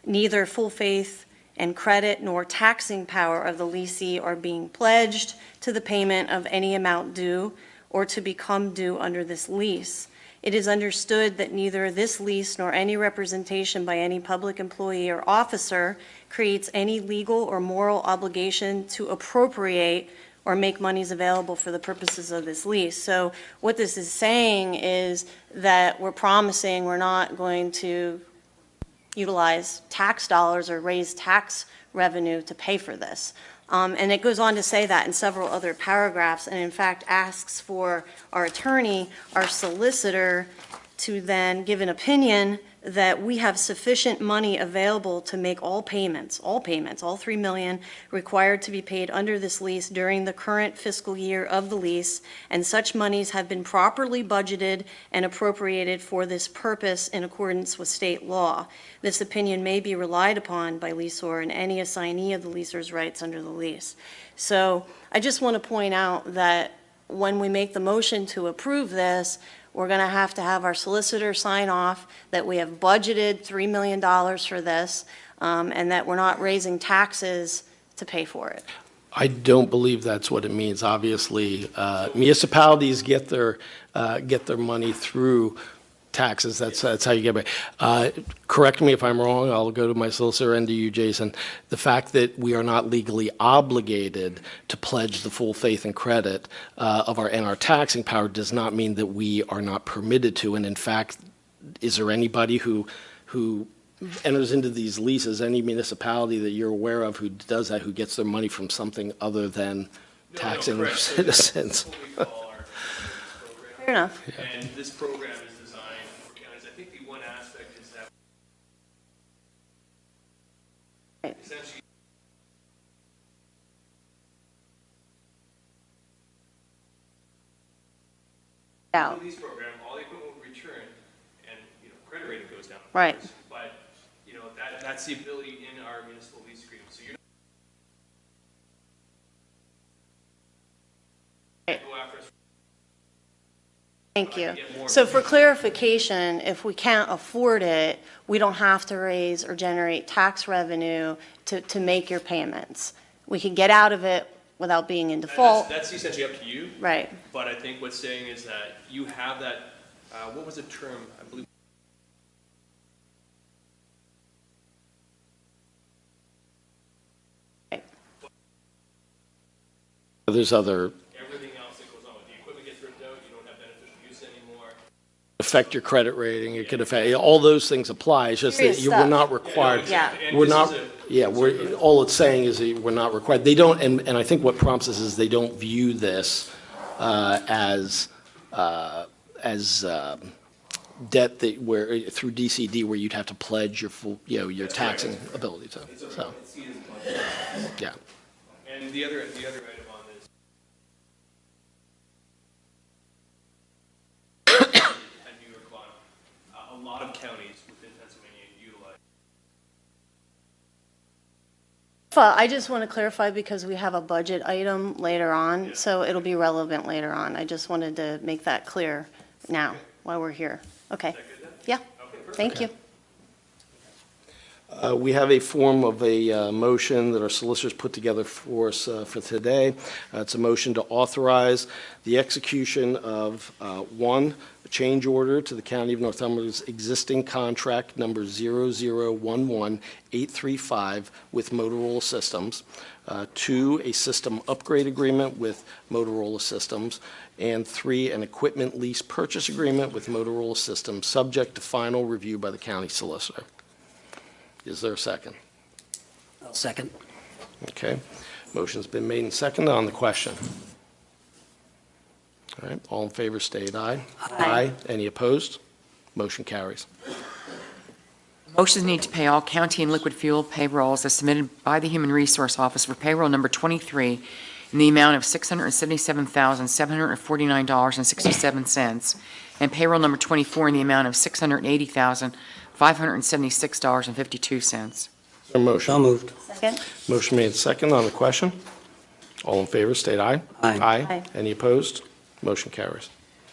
neither full faith and credit nor taxing power of the leasee are being pledged to the payment of any amount due or to become due under this lease. It is understood that neither this lease nor any representation by any public employee or officer creates any legal or moral obligation to appropriate or make monies available for the purposes of this lease. So what this is saying is that we're promising we're not going to utilize tax dollars or raise tax revenue to pay for this. And it goes on to say that in several other paragraphs, and in fact asks for our attorney, our solicitor, to then give an opinion that we have sufficient money available to make all payments, all $3 million required to be paid under this lease during the current fiscal year of the lease, and such monies have been properly budgeted and appropriated for this purpose in accordance with state law. This opinion may be relied upon by leaseor and any assignee of the leaser's rights under the lease. So I just want to point out that when we make the motion to approve this, we're going to have our solicitor sign off that we have budgeted $3 million for this, and that we're not raising taxes to pay for it. I don't believe that's what it means. Obviously, municipalities get their money through taxes. That's how you get it. Correct me if I'm wrong. I'll go to my solicitor and to you, Jason. The fact that we are not legally obligated to pledge the full faith and credit of our taxing power does not mean that we are not permitted to. And in fact, is there anybody who enters into these leases, any municipality that you're aware of who does that, who gets their money from something other than taxing their citizens? What we call our program. Fair enough. And this program is designed for counties. I think the one aspect is that Right. essentially Out. the lease program, all the equipment will return, and credit rating goes down. of Right. course. But that's the ability in our municipal lease agreement. So you're Right. not go after us. Thank you. Get more. So for clarification, if we can't afford it, we don't have to raise or generate tax revenue to make your payments. We can get out of it without being in default. That's essentially up to you. Right. But I think what's saying is that you have that, what was the term, I believe? There's other Everything else that goes on with the equipment gets ripped out, you don't have beneficial use anymore. affect your credit rating, it could affect, all those things apply, it's just that Serious you were stuff. not required. Yeah. And We're this not, is a- yeah, we're, all it's saying is that we're not required. They don't, and I think what prompts this is they don't view this as debt that where, through DCD, where you'd have to pledge your full, your taxing ability to, so, It's seen as a budget. yeah. And the other item on this. At New York law, a lot of counties within Pennsylvania utilize. I just want to clarify because we have a budget item later on, so it'll be relevant later on. I just wanted to make that clear now while we're here. Okay. Yeah, thank you. We have a form of a motion that our solicitors put together for us for today. It's a motion to authorize the execution of, one, a change order to the County of Northumberland's existing contract number 0011835 with Motorola Systems. Two, a system upgrade agreement with Motorola Systems. And three, an equipment lease purchase agreement with Motorola Systems, subject to final review by the county solicitor. Is there a second? I'll second. Okay. Motion's been made and seconded on the question. All right, all in favor state aye. Aye. Any opposed? Motion carries. Motions need to pay all county and liquid fuel payrolls as submitted by the Human Resource Office for payroll number 23 in the amount of $677,749.67, and payroll number 24 in the amount of $680,576.52. Is there a motion? So moved. Second? Motion made and seconded on the question. All in favor state aye. Aye. Aye. Any opposed? Motion carries.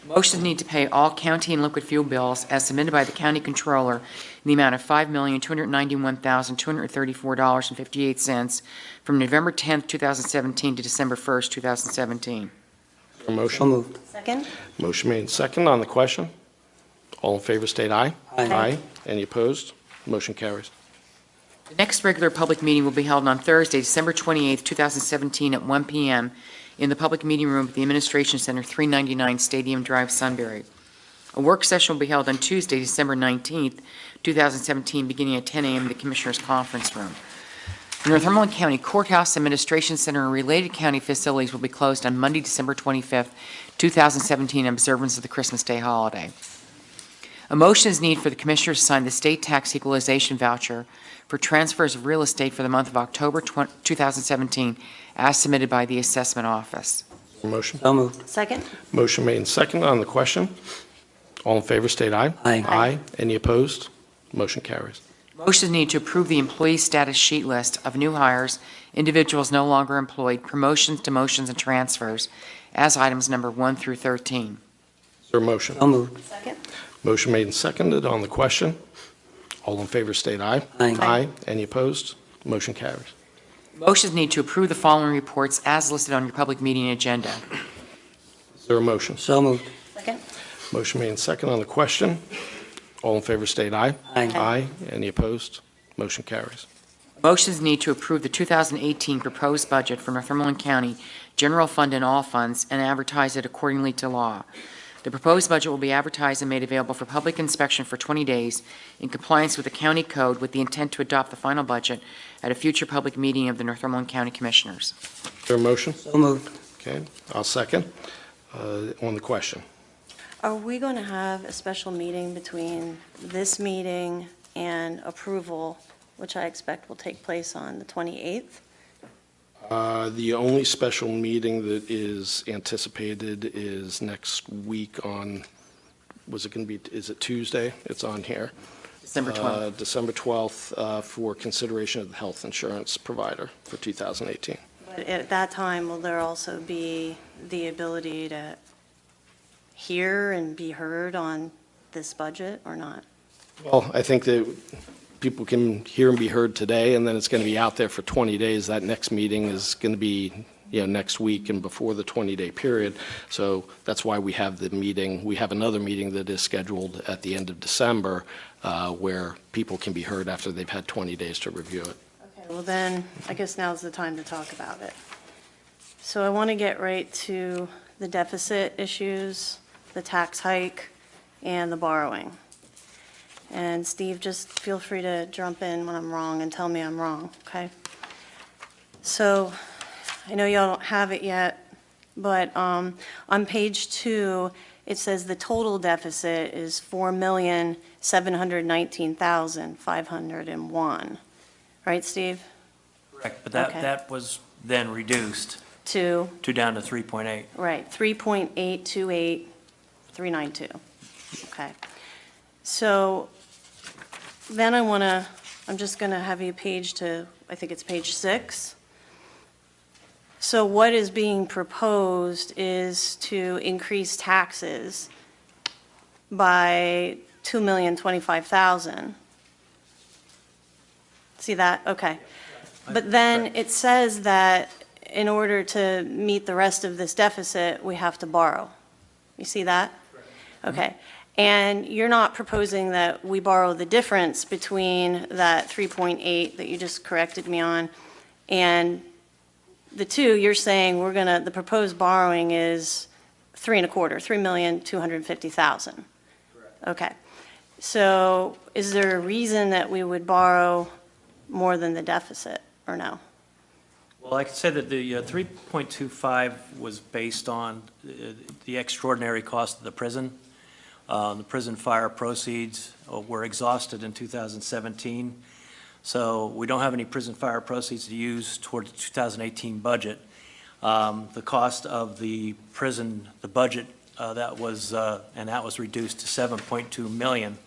Motions need to pay all county and liquid fuel bills as submitted by the county controller in the amount of $5,291,234.58 from November 10th, 2017 to December 1st, 2017. Is there a motion? So moved. Second? Motion made and seconded on the question. All in favor state aye. Aye. Any opposed? Motion carries. The next regular public meeting will be held on Thursday, December 28th, 2017 at 1 p.m. in the public meeting room at the Administration Center, 399 Stadium Drive, Sunbury. A work session will be held on Tuesday, December 19th, 2017, beginning at 10 a.m. in the Commissioners' Conference Room. The Northumberland County Courthouse, Administration Center, and related county facilities will be closed on Monday, December 25th, 2017, in observance of the Christmas Day holiday. A motion is needed for the Commissioners to sign the state tax equalization voucher for transfers of real estate for the month of October 2017, as submitted by the Assessment Office. Is there a motion? So moved. Second? Motion made and seconded on the question. All in favor state aye. Aye. Aye. Any opposed? Motion carries. Motion is needed to approve the employee status sheet list of new hires, individuals no longer employed, promotions, demotions, and transfers as items number 1 through 13. Is there a motion? So moved. Second? Motion made and seconded on the question. All in favor state aye. Aye. Aye. Any opposed? Motion carries. Motion is needed to approve the following reports as listed on your public meeting agenda. Is there a motion? So moved. Second? Motion made and seconded on the question. All in favor state aye. Aye. Aye. Any opposed? Motion carries. Motion is needed to approve the 2018 proposed budget for Northumberland County General Fund and all funds and advertise it accordingly to law. The proposed budget will be advertised and made available for public inspection for 20 days in compliance with the county code with the intent to adopt the final budget at a future public meeting of the Northumberland County Commissioners. Is there a motion? So moved. Okay, I'll second. On the question. Are we going to have a special meeting between this meeting and approval, which I expect will take place on the 28th? The only special meeting that is anticipated is next week on, was it going to be, is it Tuesday? It's on here. December 12th. December 12th for consideration of the health insurance provider for 2018. But at that time, will there also be the ability to hear and be heard on this budget or not? Well, I think that people can hear and be heard today, and then it's going to be out there for 20 days. That next meeting is going to be, next week and before the 20-day period. So that's why we have the meeting. We have another meeting that is scheduled at the end of December where people can be heard after they've had 20 days to review it. Okay, well then, I guess now's the time to talk about it. So I want to get right to the deficit issues, the tax hike, and the borrowing. And Steve, just feel free to jump in when I'm wrong and tell me I'm wrong, okay? So, I know y'all don't have it yet, but on page 2, it says the total deficit is $4,719,501. Right, Steve? Correct, but Okay. that was then reduced To, down to 3.8. right, 3.828392. Okay. So then I'm just going to have you page to, I think it's page 6. So what is being proposed is to increase taxes by $2,025,000. See that? Okay. But then it says that in order to meet the rest of this deficit, we have to borrow. You see that? Okay. And you're not proposing that we borrow the difference between that 3.8 that you just corrected me on and the 2, you're saying the proposed borrowing is 3.25, $3,250,000. Okay. So is there a reason that we would borrow more than the deficit, or no? Well, I could say that the 3.25 was based on the extraordinary cost of the prison. The prison fire proceeds were exhausted in 2017. So we don't have any prison fire proceeds to use toward the 2018 budget. The cost of the prison, the budget, that was reduced to $7.2 million,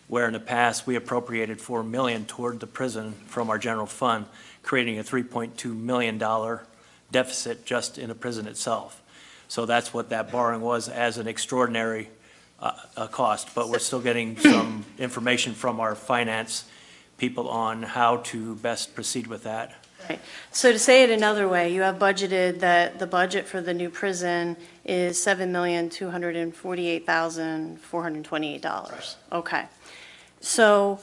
where in the past we appropriated $4 million toward the prison from our general fund, creating a $3.2 million deficit just in the prison itself. So that's what that borrowing was as an extraordinary cost, but we're still getting some information from our finance people on how to best proceed with that. Right. So to say it another way, you have budgeted that the budget for the new prison is $7,248,428. Okay. So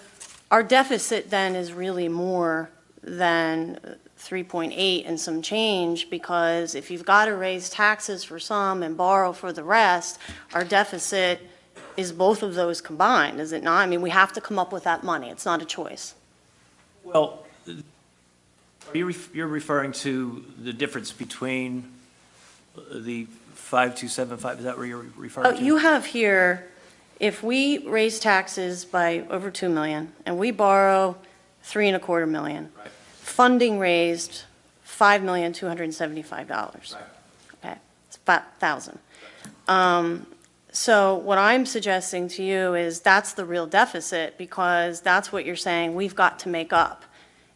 our deficit then is really more than 3.8 and some change, because if you've got to raise taxes for some and borrow for the rest, our deficit is both of those combined, is it not? I mean, we have to come up with that money. It's not a choice. Well, you're referring to the difference between the 5,275, is that what you're referring to? You have here, if we raise taxes by over 2 million and we borrow 3.25 million, Right. funding raised $5,275,000. Right. Okay, it's about 1,000. So what I'm suggesting to you is that's the real deficit, because that's what you're saying we've got to make up.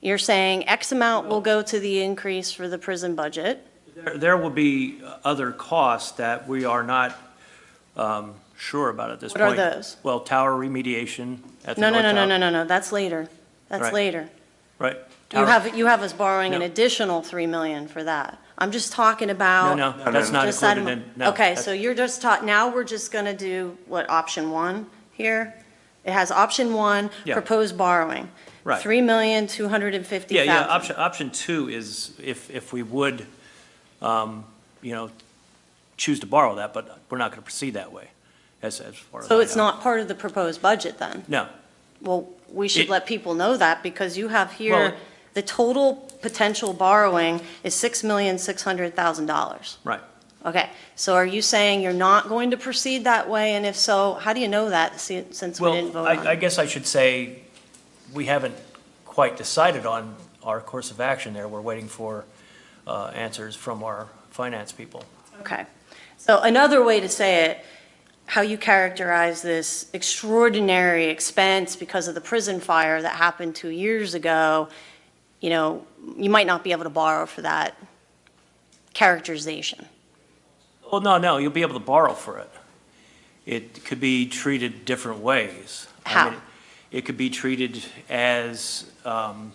You're saying X amount will go to the increase for the prison budget. There will be other costs that we are not sure about at this What are point. those? Well, tower remediation at the No, north tower. no, that's later. That's Right. later. Right. You Tower- have us borrowing an No. additional 3 million for that. I'm just talking about. No, that's not Just that included in, amount. no. Okay, that's- so you're just now we're just gonna do, what, option 1 here? It has option 1, Yeah. proposed borrowing. Right. $3,250,000. Yeah, option 2 is if we would, choose to borrow that, but we're not going to proceed that way, as far as I So it's know. not part of the proposed budget then? No, Well, we should It- let people know that, because you have Well- here, the total potential borrowing is $6,600,000. right. Okay, so are you saying you're not going to proceed that way? And if so, how do you know that, since we didn't Well, vote on I it? guess I should say, we haven't quite decided on our course of action there. We're waiting for answers from our finance people. Okay. So another way to say it, how you characterize this extraordinary expense because of the prison fire that happened 2 years ago, you might not be able to borrow for that characterization. Well, no, you'll be able to borrow for it. It could be treated different ways. I How? mean, it could be treated as an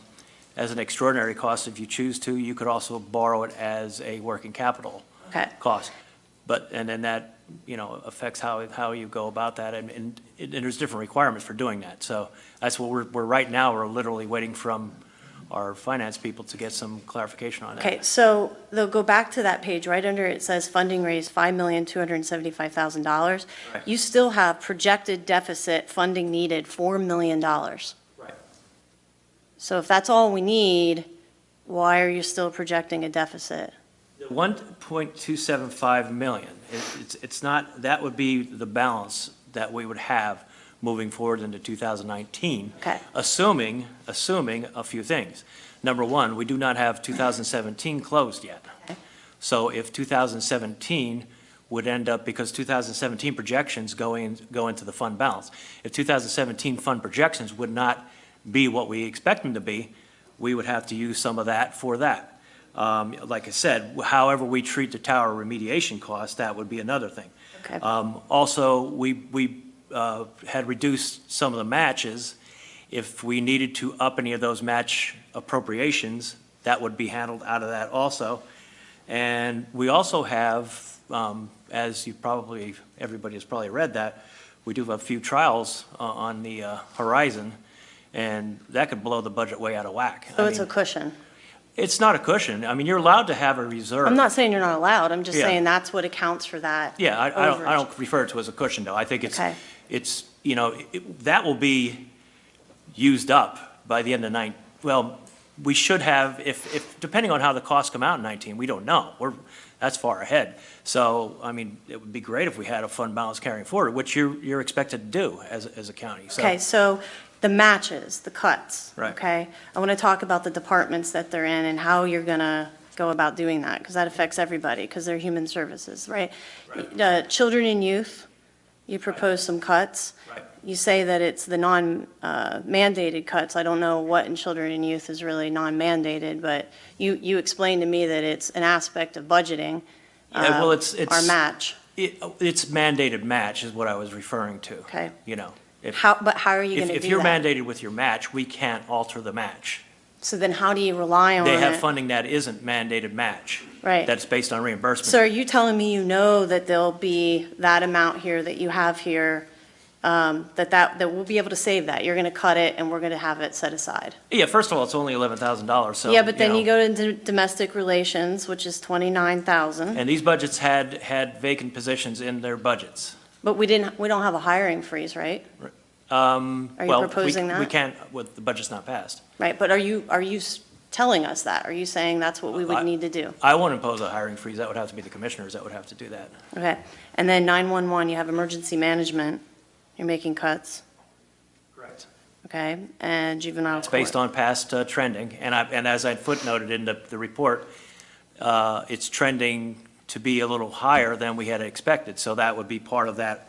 extraordinary cost if you choose to. You could also borrow it as a working capital Okay. cost. And then that, affects how you go about that, and there's different requirements for doing that. So that's what we're right now, we're literally waiting from our finance people to get some clarification on that. Okay, so they'll go back to that page, right under it says funding raised $5,275,000. Right. You still have projected deficit funding needed $4 million. Right. So if that's all we need, why are you still projecting a deficit? The 1.275 million, it's not, that would be the balance that we would have moving forward into 2019. Okay. Assuming a few things. Number one, we do not have 2017 closed yet. Okay. So if 2017 would end up, because 2017 projections go into the fund balance, if 2017 fund projections would not be what we expect them to be, we would have to use some of that for that. Like I said, however we treat the tower remediation cost, that would be another thing. Okay. Also, we had reduced some of the matches. If we needed to up any of those match appropriations, that would be handled out of that also. And we also have, as everybody has probably read that, we do have a few trials on the horizon, and that could blow the budget way out of whack. So it's a cushion. It's not a cushion. I mean, you're allowed to have a reserve. I'm not saying you're not allowed, I'm just Yeah. saying that's what accounts for that. Yeah, I overage. don't refer to it as a cushion, though. I think Okay. it's, that will be used up by the end of well, we should have, if, depending on how the costs come out in 19, we don't know. That's far ahead. So, I mean, it would be great if we had a fund balance carrying forward, which you're expected to do as a county. So, Okay, so the matches, the cuts. Right. Okay? I want to talk about the departments that they're in and how you're going to go about doing that, because that affects everybody, because they're human services, right? Children and youth, you propose some cuts. Right. You say that it's the non-mandated cuts. I don't know what in children and youth is really non-mandated, but you explained to me that it's an aspect of budgeting. Yeah, well, it's Our match. It's mandated match is what I was referring to. Okay. If But how are you going to do that? if you're mandated with your match, we can't alter the match. So then how do you rely on it? They have funding that isn't mandated match. Right. That's based on reimbursement. So are you telling me you know that there'll be that amount here that you have here, that we'll be able to save that? You're going to cut it and we're going to have it set aside? Yeah, first of all, it's only $11,000, so. Yeah, but then know. you go into domestic relations, which is 29,000. And these budgets had vacant positions in their budgets. But we don't have a hiring freeze, right? Are you Well, proposing that? we can't, with the budget's not passed. Right, but are you telling us that? Are you saying that's what we would need to do? I won't impose a hiring freeze. That would have to be the commissioners that would have to do that. Okay, and then 911, you have emergency management, you're making cuts, Correct. okay? And juvenile It's based court. on past trending, and as I footnoted in the report, it's trending to be a little higher than we had expected, so that would be part of that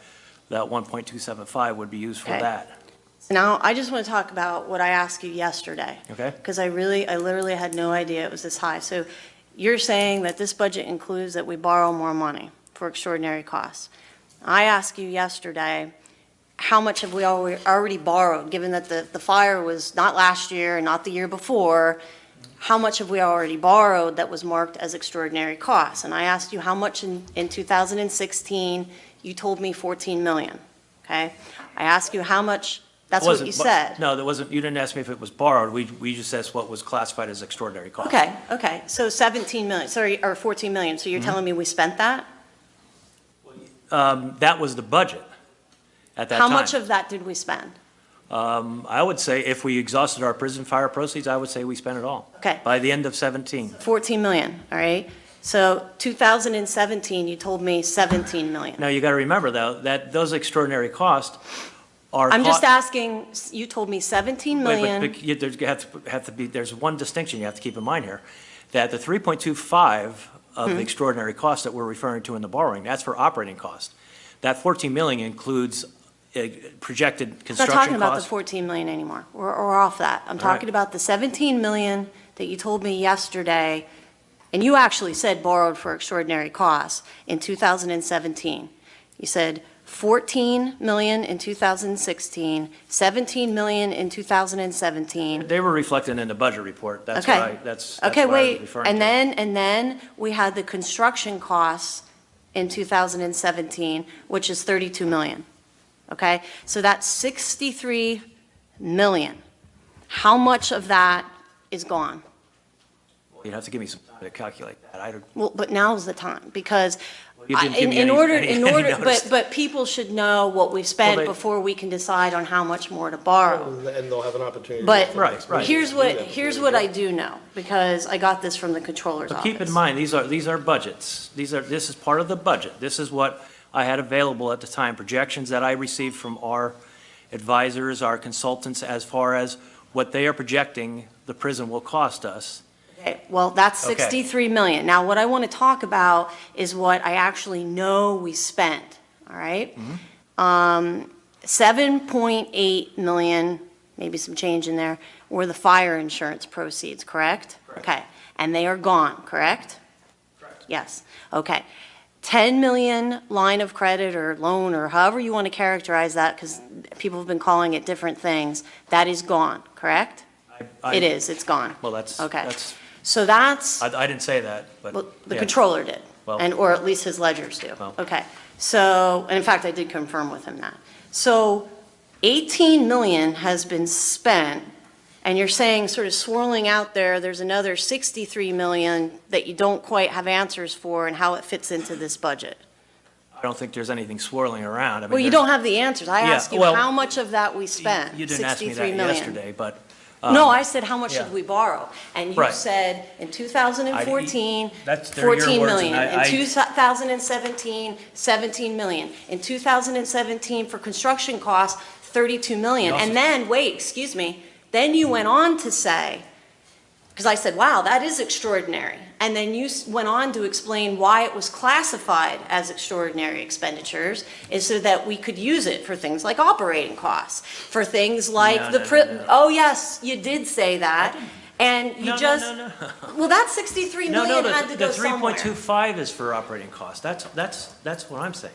1.275 would be used for Okay. that. So now, I just want to talk about what I asked you yesterday. Okay. Because I literally had no idea it was this high. So you're saying that this budget includes that we borrow more money for extraordinary costs. I asked you yesterday, how much have we already borrowed, given that the fire was not last year and not the year before? How much have we already borrowed that was marked as extraordinary costs? And I asked you how much in 2016, you told me 14 million, okay? I asked you how much, that's what you said. No, that wasn't, you didn't ask me if it was borrowed. We just asked what was classified as extraordinary cost. Okay, so 17 million, sorry, or 14 million, so you're Mm-hmm. telling me we spent that? That was the budget at that How time. much of that did we spend? I would say if we exhausted our prison fire proceeds, I would say we spent it all. Okay. By the end of 17. 14 million, all right? So 2017, you told me 17 million. Now, you got to remember, though, that those extraordinary costs are. I'm just asking, you told me 17 Wait, million. but there's one distinction you have to keep in mind here, that the 3.25 of Mm-hmm. the extraordinary costs that we're referring to in the borrowing, that's for operating costs. That 14 million includes projected I'm not construction talking about the costs. 14 million anymore. We're off that. I'm right. talking about the 17 million that you told me yesterday, and you actually said borrowed for extraordinary costs in 2017. You said 14 million in 2016, 17 million in 2017. They were reflected in the budget report. That's Okay. why, that's Okay, what I was wait, referring to. and then we had the construction costs in 2017, which is 32 million, okay? So that's 63 million. How much of that is gone. You'd have to give me some time to calculate that. I don't, Well, but now's the time, because you didn't give me in any- order, any- in any order, notice. but people should know what we've spent Well, they- before we can decide on how much more to borrow. And they'll have an opportunity. But Right, right. here's what I do know, because I got this from the controller's But office. keep in mind, these are budgets. This is part of the budget. This is what I had available at the time, projections that I received from our advisors, our consultants, as far as what they are projecting the prison will cost us. Okay, well, that's Okay. 63 million. Now, what I want to talk about is what I actually know we spent, all right? Mm-hmm. 7.8 million, maybe some change in there, were the fire insurance proceeds, correct? Correct. Okay, and they are gone, correct? Correct. Yes, okay. 10 million line of credit or loan, or however you want to characterize that, because people have been calling it different things, that is gone, correct? It is, it's gone. Well, that's, Okay. that's, So that's, I didn't say that, but. well, the yeah. controller did, Well- and, or at least his ledgers do. Well. Okay, so, and in fact, I did confirm with him that. So 18 million has been spent, and you're saying, sort of swirling out there, there's another 63 million that you don't quite have answers for and how it fits into this budget. I don't think there's anything swirling around. I mean, Well, you there's- don't have the answers. I Yeah, asked you well, how much of that we spent, You didn't ask me 63 that million. yesterday, but. No, I said, how much yeah. did we borrow? And you Right. said, in 2014, That's- they're your 14 words, million. and I- In 2017, 17 million. In 2017, for construction costs, 32 million. You also- And then, wait, excuse me, then you went on to say, because I said, wow, that is extraordinary. And then you went on to explain why it was classified as extraordinary expenditures, is so that we could use it for things like operating costs, for things like No, the, no, no, no. oh, yes, you did say that. And you No, just, no. well, that 63 No, million no, had to go the somewhere. 3.25 is for operating costs. That's what I'm saying.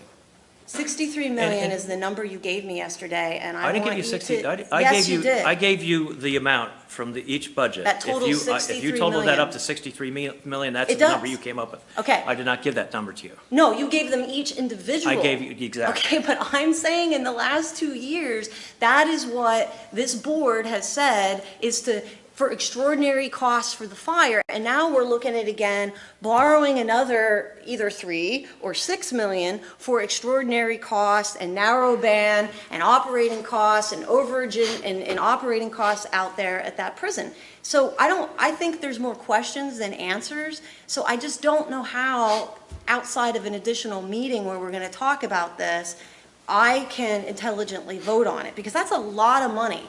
63 million and- is the number you gave me yesterday, and I I didn't want give you you 60, to. I Yes, gave you you, did. I gave you the amount from each budget. That totals If you 63 totaled that million. up to 63 million, that's It the number does. you came up with. Okay. I did not give that number to you. No, you gave them each individual. I gave you, exactly. Okay, but I'm saying in the last 2 years, that is what this board has said is to, for extraordinary costs for the fire. And now we're looking at, again, borrowing another either 3 or 6 million for extraordinary costs and narrow band and operating costs and overage and operating costs out there at that prison. So I think there's more questions than answers. So I just don't know how, outside of an additional meeting where we're going to talk about this, I can intelligently vote on it, because that's a lot of money.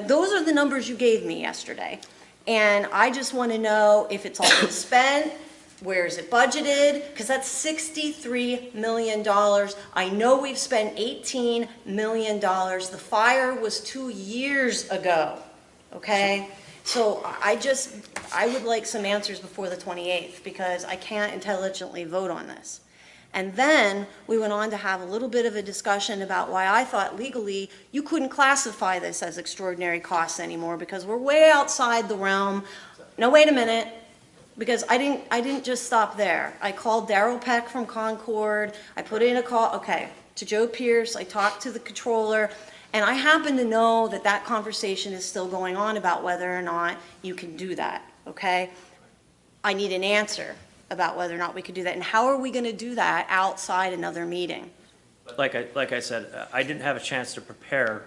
Those are the numbers you gave me yesterday. And I just want to know if it's all been spent, where is it budgeted? Because that's $63 million. I know we've spent $18 million. The fire was 2 years ago, okay? So I would like some answers before the 28th, because I can't intelligently vote on this. And then we went on to have a little bit of a discussion about why I thought legally you couldn't classify this as extraordinary costs anymore, because we're way outside the realm. No, wait a minute, because I didn't just stop there. I called Darrell Peck from Concord. I put in a call, okay, to Joe Pierce. I talked to the controller. And I happen to know that that conversation is still going on about whether or not you can do that, okay? I need an answer about whether or not we could do that. And how are we going to do that outside another meeting? Like I said, I didn't have a chance to prepare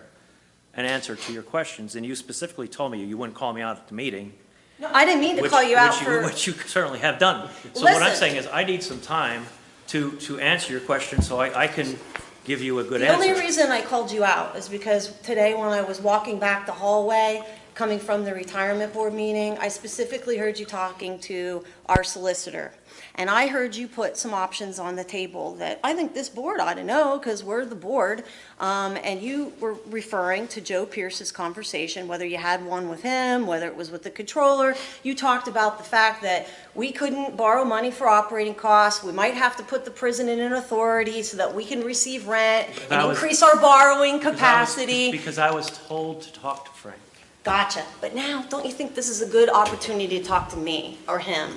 an answer to your questions, and you specifically told me you wouldn't call me out at the meeting. No, I didn't mean to call you out for. Which you certainly have done. So what I'm Listen. saying is, I need some time to answer your question so I can give you a good The answer. only reason I called you out is because today when I was walking back the hallway, coming from the retirement board meeting, I specifically heard you talking to our solicitor. And I heard you put some options on the table that I think this board ought to know, because we're the board. And you were referring to Joe Pierce's conversation, whether you had one with him, whether it was with the controller. You talked about the fact that we couldn't borrow money for operating costs. We might have to put the prison in an authority so that we can receive rent and increase our borrowing capacity. Because I was told to talk to Frank. Gotcha. But now, don't you think this is a good opportunity to talk to me, or him,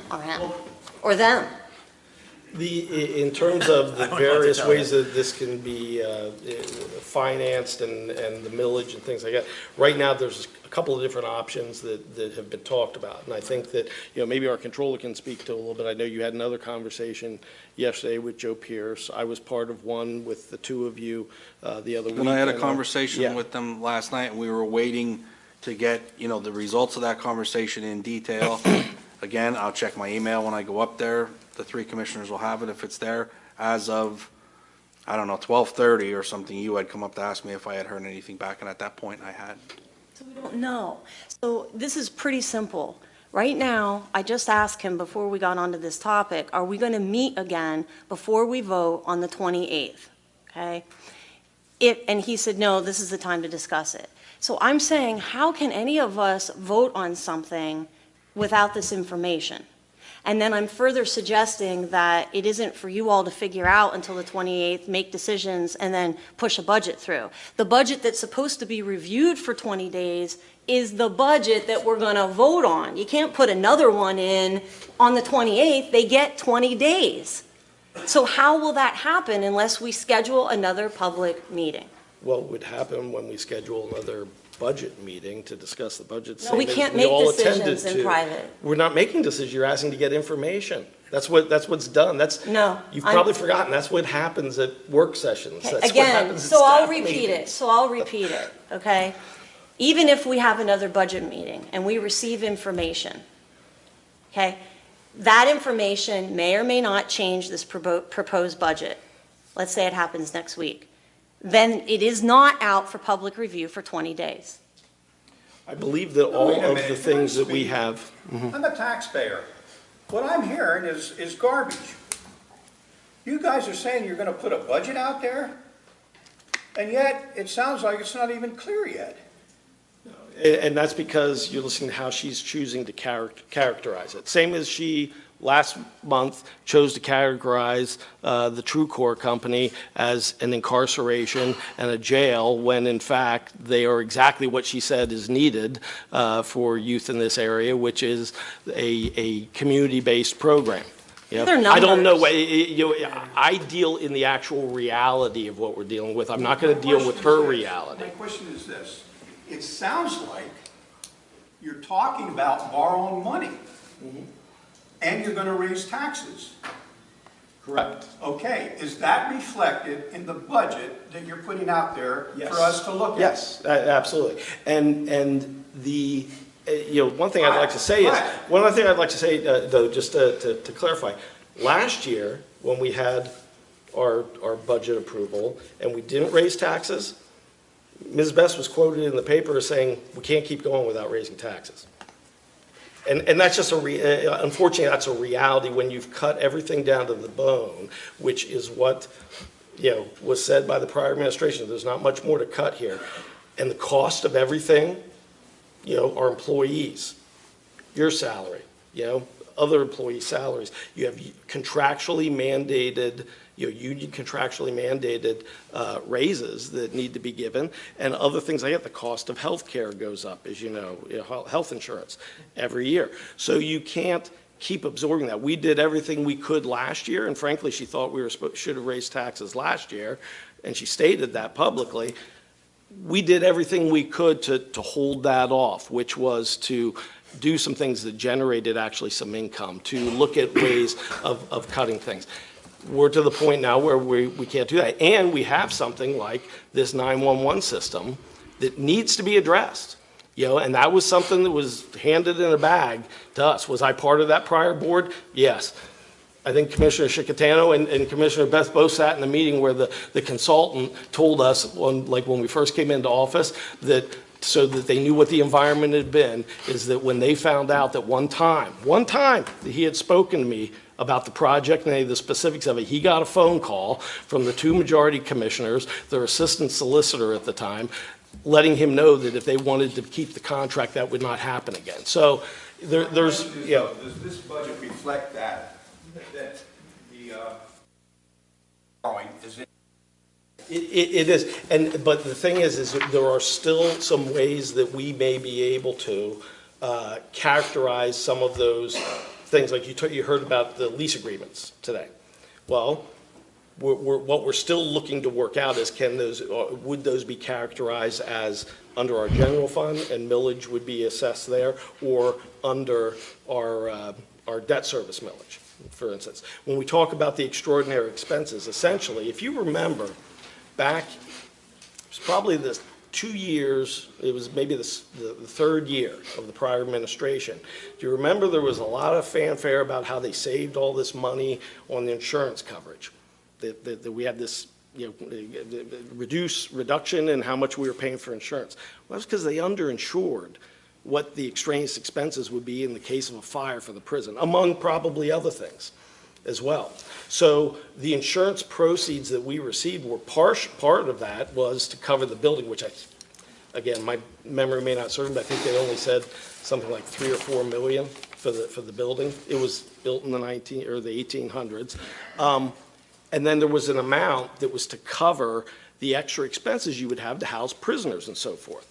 or them? In terms of the various ways that this can be financed and the millage and things like that, right now, there's a couple of different options that have been talked about. And I think that, maybe our controller can speak to a little bit. I know you had another conversation yesterday with Joe Pierce. I was part of one with the two of you the other week. And I had a Yeah. conversation with them last night, and we were waiting to get, the results of that conversation in detail. Again, I'll check my email when I go up there. The three commissioners will have it if it's there. As of, 12:30 or something, you had come up to ask me if I had heard anything back, and at that point, I had. So we don't know. So this is pretty simple. Right now, I just asked him before we got onto this topic, are we going to meet again before we vote on the 28th? Okay? And he said, no, this is the time to discuss it. So I'm saying, how can any of us vote on something without this information? And then I'm further suggesting that it isn't for you all to figure out until the 28th, make decisions, and then push a budget through. The budget that's supposed to be reviewed for 20 days is the budget that we're going to vote on. You can't put another one in on the 28th. They get 20 days. So how will that happen unless we schedule another public meeting? Well, it would happen when we schedule another budget meeting to discuss the budget. No, we same as can't we make all decisions attended in to. private. We're not making decisions. You're asking to get information. That's what's done. No. You've probably forgotten. That's what happens at work sessions. That's what Again, happens at so I'll staff repeat meetings. it, okay? Even if we have another budget meeting and we receive information, okay? That information may or may not change this proposed budget. Let's say it happens next week. Then it is not out for public review for 20 days. I believe that all Wait a of minute, the can I things that we speak? have. I'm a taxpayer. What I'm hearing is garbage. You guys are saying you're gonna put a budget out there, and yet it sounds like it's not even clear yet. And that's because you're listening to how she's choosing to characterize it. Same as she, last month, chose to categorize the TrueCore company as an incarceration and a jail, when in fact, they are exactly what she said is needed for youth in this area, which is a community-based program. You know, They're I don't know, numbers. I deal in the actual reality of what we're dealing with. I'm not going to deal with her reality. My question is this. It sounds like you're talking about borrowing money, and you're gonna raise taxes. Correct. Okay, is that reflected in the budget that you're putting out there Yes. for us to look at? Yes, absolutely. And the, one thing I'd like to say is, Right. one other thing I'd like to say, though, just to clarify, last year, when we had our budget approval and we didn't raise taxes, Ms. Best was quoted in the paper as saying, we can't keep going without raising taxes. And that's just unfortunately, that's a reality when you've cut everything down to the bone, which is what, was said by the prior administration. There's not much more to cut here. And the cost of everything, our employees, your salary, other employee salaries. You have contractually mandated, union contractually mandated raises that need to be given, and other things like that. The cost of health care goes up, as you know, health insurance every year. So you can't keep absorbing that. We did everything we could last year, and frankly, she thought we should have raised taxes last year, and she stated that publicly. We did everything we could to hold that off, which was to do some things that generated actually some income, to look at ways of cutting things. We're to the point now where we can't do that. And we have something like this 911 system that needs to be addressed. And that was something that was handed in a bag to us. Was I part of that prior board? Yes. I think Commissioner Chickatano and Commissioner Beth both sat in a meeting where the consultant told us, when we first came into office, that so that they knew what the environment had been, is that when they found out that one time that he had spoken to me about the project and any of the specifics of it, he got a phone call from the two majority commissioners, their assistant solicitor at the time, letting him know that if they wanted to keep the contract, that would not happen again. So there's, Does this budget reflect that the borrowing is in? It is, but the thing is that there are still some ways that we may be able to characterize some of those things, like you heard about the lease agreements today. Well, what we're still looking to work out is would those be characterized as under our general fund and millage would be assessed there, or under our debt service millage, for instance. When we talk about the extraordinary expenses, essentially, if you remember, back, it was probably the 2 years, it was maybe the third year of the prior administration. Do you remember there was a lot of fanfare about how they saved all this money on the insurance coverage? That we had this, reduction in how much we were paying for insurance. Well, that's because they underinsured what the extraneous expenses would be in the case of a fire for the prison, among probably other things as well. So the insurance proceeds that we received were part of that was to cover the building, which again, my memory may not serve me, but I think they only said something like $3 or $4 million for the building. It was built in the 1800s. And then there was an amount that was to cover the extra expenses you would have to house prisoners and so forth.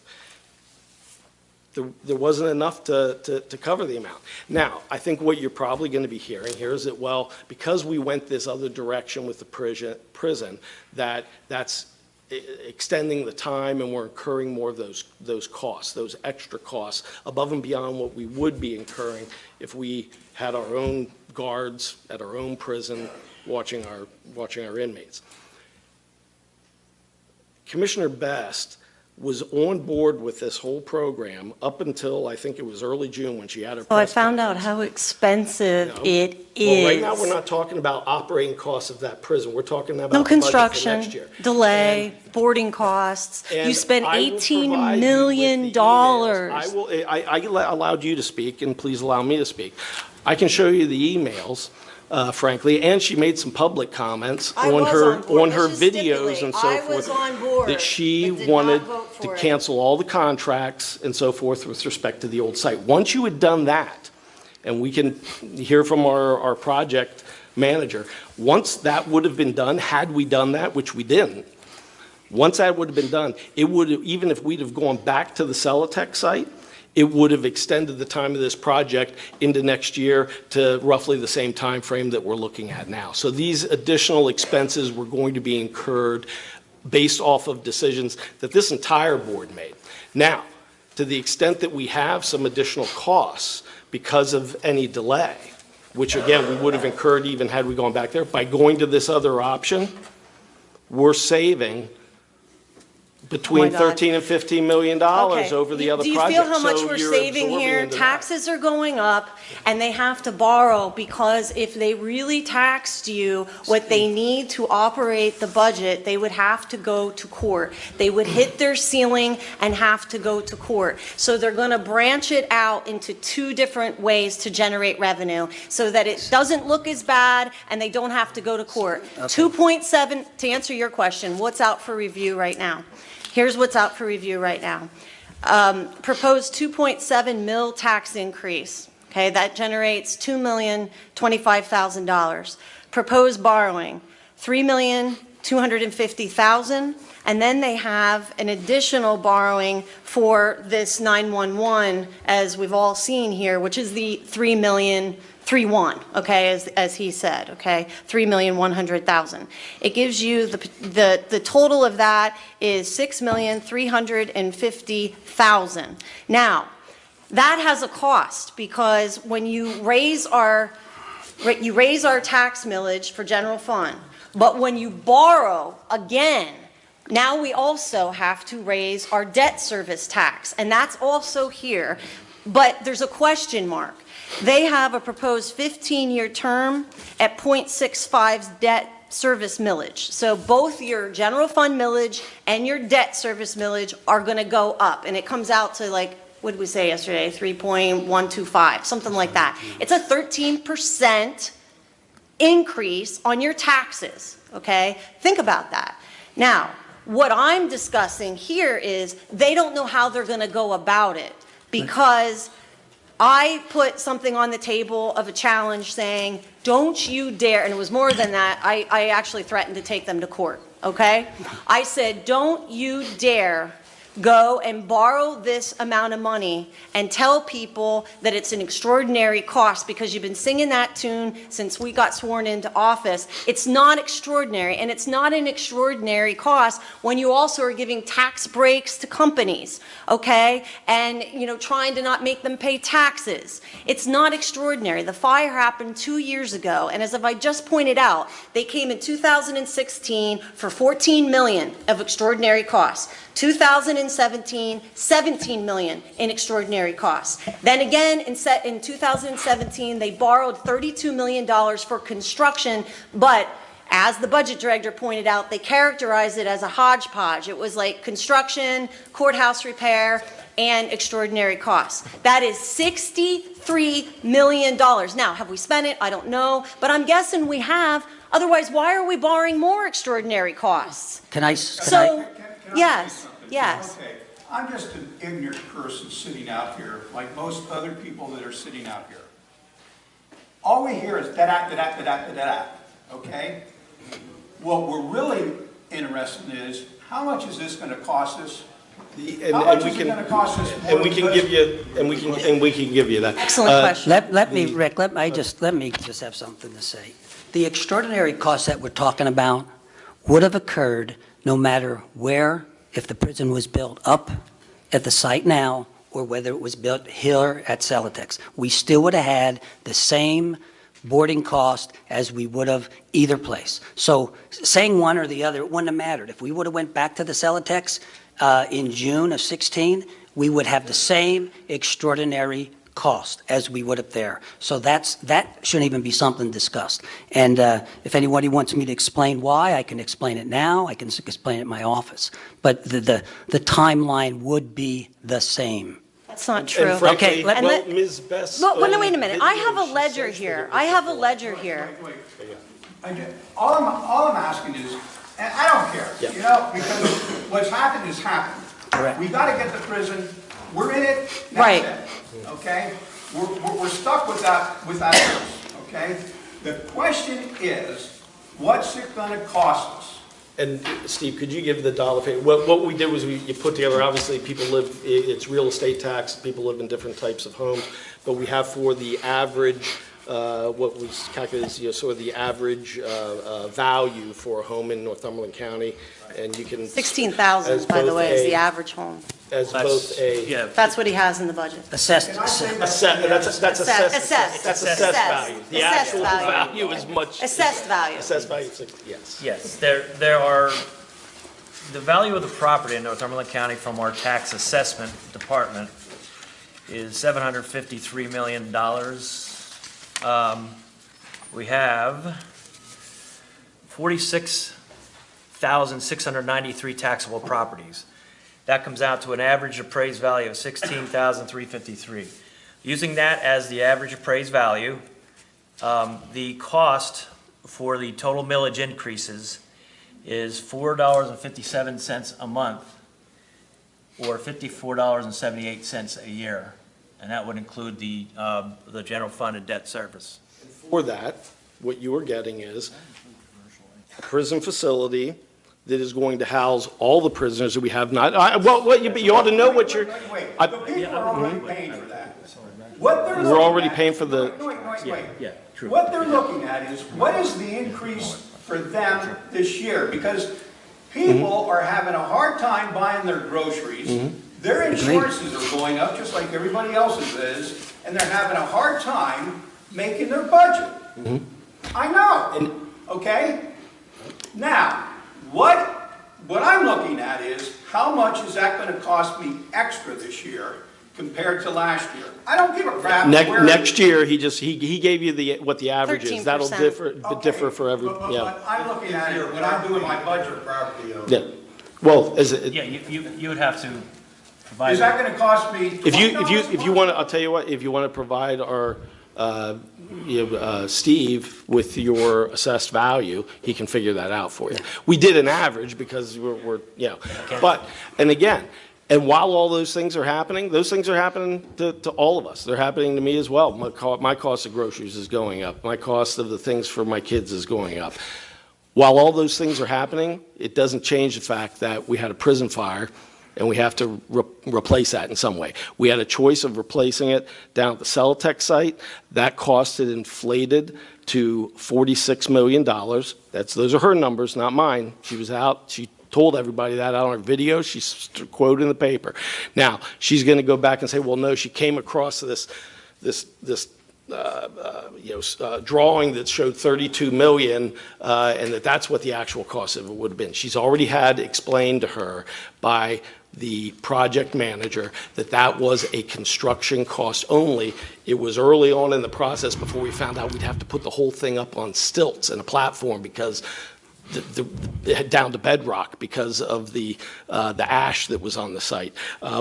There wasn't enough to cover the amount. Now, I think what you're probably going to be hearing here is that, well, because we went this other direction with the prison, that's extending the time and we're incurring more of those costs, those extra costs, above and beyond what we would be incurring if we had our own guards at our own prison watching our inmates. Commissioner Best was on board with this whole program up until I think it was early June when she had her So I press found out conference. how expensive it is. Well, right now, we're not talking about operating costs of that prison. We're talking about No the budget for construction, next year. delay, boarding costs. And You spent I will $18 provide you million. with the emails. I allowed you to speak, and please allow me to speak. I can show you the emails, frankly, and she made some public comments I on was her on board. on her Let's just videos stipulate, and so I forth. was on board, that she but did not wanted vote to for it. cancel all the contracts and so forth with respect to the old site. Once you had done that, and we can hear from our project manager, once that would have been done, had we done that, which we didn't, once that would have been done, it would have, even if we'd have gone back to the Celatec site, it would have extended the time of this project into next year to roughly the same time frame that we're looking at now. So these additional expenses were going to be incurred based off of decisions that this entire board made. Now, to the extent that we have some additional costs because of any delay, which again, we would have incurred even had we gone back there, by going to this other option, we're saving between Oh my God. $13 and $15 million Okay. over the other Do you project. feel how much So we're you're saving absorbing here? into that. Taxes are going up, and they have to borrow, because if they really taxed you what they need to operate the budget, they would have to go to court. They would hit their ceiling and have to go to court. So they're going to branch it out into two different ways to generate revenue, so that it doesn't look as bad and they don't have to go to court. 2.7, to answer your question, what's out for review right now? Here's what's out for review right now. Proposed 2.7 mil tax increase. Okay, that generates $2,025,000. Proposed borrowing, $3,250,000, and then they have an additional borrowing for this 911, as we've all seen here, which is the 3.1, okay, as he said, okay, 3,100,000. It gives you the total of that is 6,350,000. Now, that has a cost, because when you raise our tax millage for general fund, but when you borrow again, now we also have to raise our debt service tax, and that's also here, but there's a question mark. They have a proposed 15-year term at 0.65 debt service millage. So both your general fund millage and your debt service millage are going to go up, and it comes out to, like, what did we say yesterday, 3.125, something like that. It's a 13% increase on your taxes, okay? Think about that. Now, what I'm discussing here is they don't know how they're going to go about it, because I put something on the table of a challenge saying, don't you dare, and it was more than that, I actually threatened to take them to court, okay? I said, don't you dare go and borrow this amount of money and tell people that it's an extraordinary cost because you've been singing that tune since we got sworn into office. It's not extraordinary, and it's not an extraordinary cost when you also are giving tax breaks to companies, okay? And, you know, trying to not make them pay taxes. It's not extraordinary. The fire happened 2 years ago, and as I just pointed out, they came in 2016 for $14 million of extraordinary costs. 2017, $17 million in extraordinary costs. Then again, in 2017, they borrowed $32 million for construction, but as the budget director pointed out, they characterized it as a hodgepodge. It was like construction, courthouse repair, and extraordinary costs. That is $63 million. Now, have we spent it? I don't know, but I'm guessing we have. Otherwise, why are we borrowing more extraordinary costs? Yes, yes. Okay, I'm just an ignorant person sitting out here, like most other people that are sitting out here. All we hear is da-da, da-da, da-da, da-da, okay? What we're really interested in is, how much is this gonna cost us? How much is it gonna cost us? And we can give you, and we can give you that. Excellent question. Rick, let me just have something to say. The extraordinary costs that we're talking about would have occurred no matter where, if the prison was built up at the site now, or whether it was built here at Celotex. We still would have had the same boarding cost as we would have either place. So saying one or the other, it wouldn't have mattered. If we would have went back to the Celotex in June of 16, we would have the same extraordinary cost as we would up there. So that shouldn't even be something discussed. And if anybody wants me to explain why, I can explain it now. I can explain it in my office. But the timeline would be the same. That's not true. And frankly, Okay, well, Ms. Best. Look, wait a minute. I have a ledger here. I have a ledger here. All I'm asking is, and I don't care, you know, because what's happened is happened. Correct. We gotta get the prison, we're in it, Right. that's it, okay? We're stuck with that, okay? The question is, what's it gonna cost us? And Steve, could you give the dollar figure? What we did was you put together, obviously, people live, it's real estate tax, people live in different types of homes, but we have for the average, what was calculated is, you know, sort of the average value for a home in Northumberland County, and you can. 16,000, by the way, is the average home. As both a. Yeah, That's what he has in the budget. Assessed. That's assessed value. The Assessed actual value. value is much. Assessed value. Assessed value, yes. yes, there are, the value of the property in Northumberland County from our tax assessment department is $753 million. We have 46,693 taxable properties. That comes out to an average appraised value of $16,353. Using that as the average appraised value, the cost for the total millage increases is $4.57 a month, or $54.78 a year, and that would include the general fund and debt service. For that, what you are getting is a prison facility that is going to house all the prisoners that we have not, you ought to know what you're. Wait, the people are already paying for that. What they're We're looking already at- paying for the. Wait. Yeah, true. What they're looking at is, what is the increase for them this year? Because people are having a hard time buying their groceries. Their insurances are going up, just like everybody else's is, and they're having a hard time making their budget. I know, okay? Now, what I'm looking at is, how much is that gonna cost me extra this year compared to last year? I don't give a crap. Next year, he gave you what the average is. That'll 13%. differ for every, But yeah. I'm looking at it when I'm doing my budget. Yeah. Well, is it? Yeah, you would have to provide. Is that gonna cost me If $20 you want to, I'll tell you what, if you want to provide our, Steve with your assessed value, he can figure that out for you. We did an average because we're but, and again, and while all those things are happening to all of us. They're happening to me as well. My cost of groceries is going up. My cost of the things for my kids is going up. While all those things are happening, it doesn't change the fact that we had a prison fire and we have to replace that in some way. We had a choice of replacing it down at the Celotex site. That cost had inflated to $46 million. Those are her numbers, not mine. She was out. She told everybody that out on her video. She's quoted in the paper. Now, she's going to go back and say, well, no, she came across this drawing that showed 32 million, and that's what the actual cost of it would have been. She's already had explained to her by the project manager that was a construction cost only. It was early on in the process before we found out we'd have to put the whole thing up on stilts and a platform because down to bedrock because of the ash that was on the site.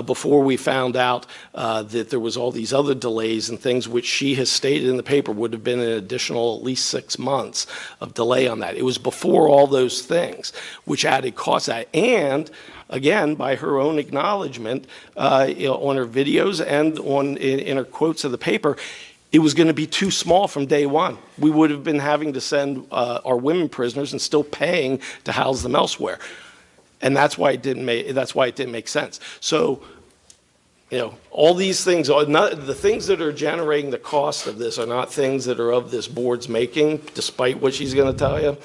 Before we found out that there was all these other delays and things which she has stated in the paper would have been an additional at least 6 months of delay on that. It was before all those things which added costs. And again, by her own acknowledgement on her videos and in her quotes of the paper, it was going to be too small from day one. We would have been having to send our women prisoners and still paying to house them elsewhere, and that's why it didn't make sense. So, all these things are not the things that are generating the cost of this are not things that are of this board's making, despite what she's going to tell you.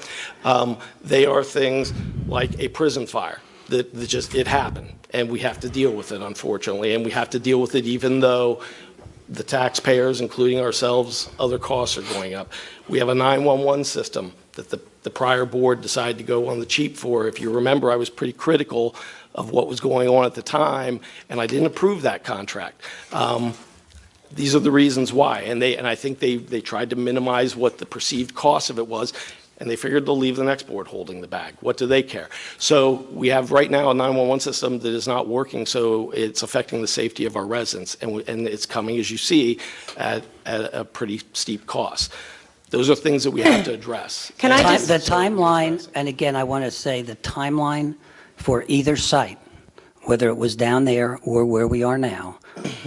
They are things like a prison fire that just it happened, and we have to deal with it, unfortunately, and we have to deal with it even though the taxpayers, including ourselves, other costs are going up. We have a 911 system that the prior board decided to go on the cheap for. If you remember, I was pretty critical of what was going on at the time, and I didn't approve that contract. These are the reasons why, and I think they tried to minimize what the perceived cost of it was, and they figured they'll leave the next board holding the bag. What do they care? So we have right now a 911 system that is not working, so it's affecting the safety of our residents, and it's coming, as you see, at a pretty steep cost. Those are things that we have to address. The timeline, and again, I want to say the timeline for either site, whether it was down there or where we are now,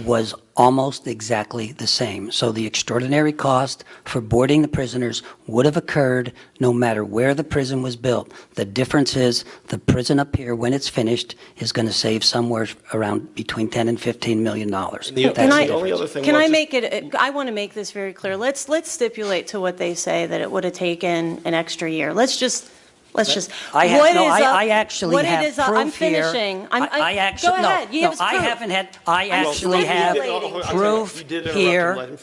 was almost exactly the same. So the extraordinary cost for boarding the prisoners would have occurred no matter where the prison was built. The difference is the prison up here, when it's finished, is going to save somewhere around between $10 and $15 million. I want to make this very clear. Let's stipulate to what they say that it would have taken an extra year. Let's just. I actually have proof I'm finishing. Here. I actually, go ahead. I actually have proof here.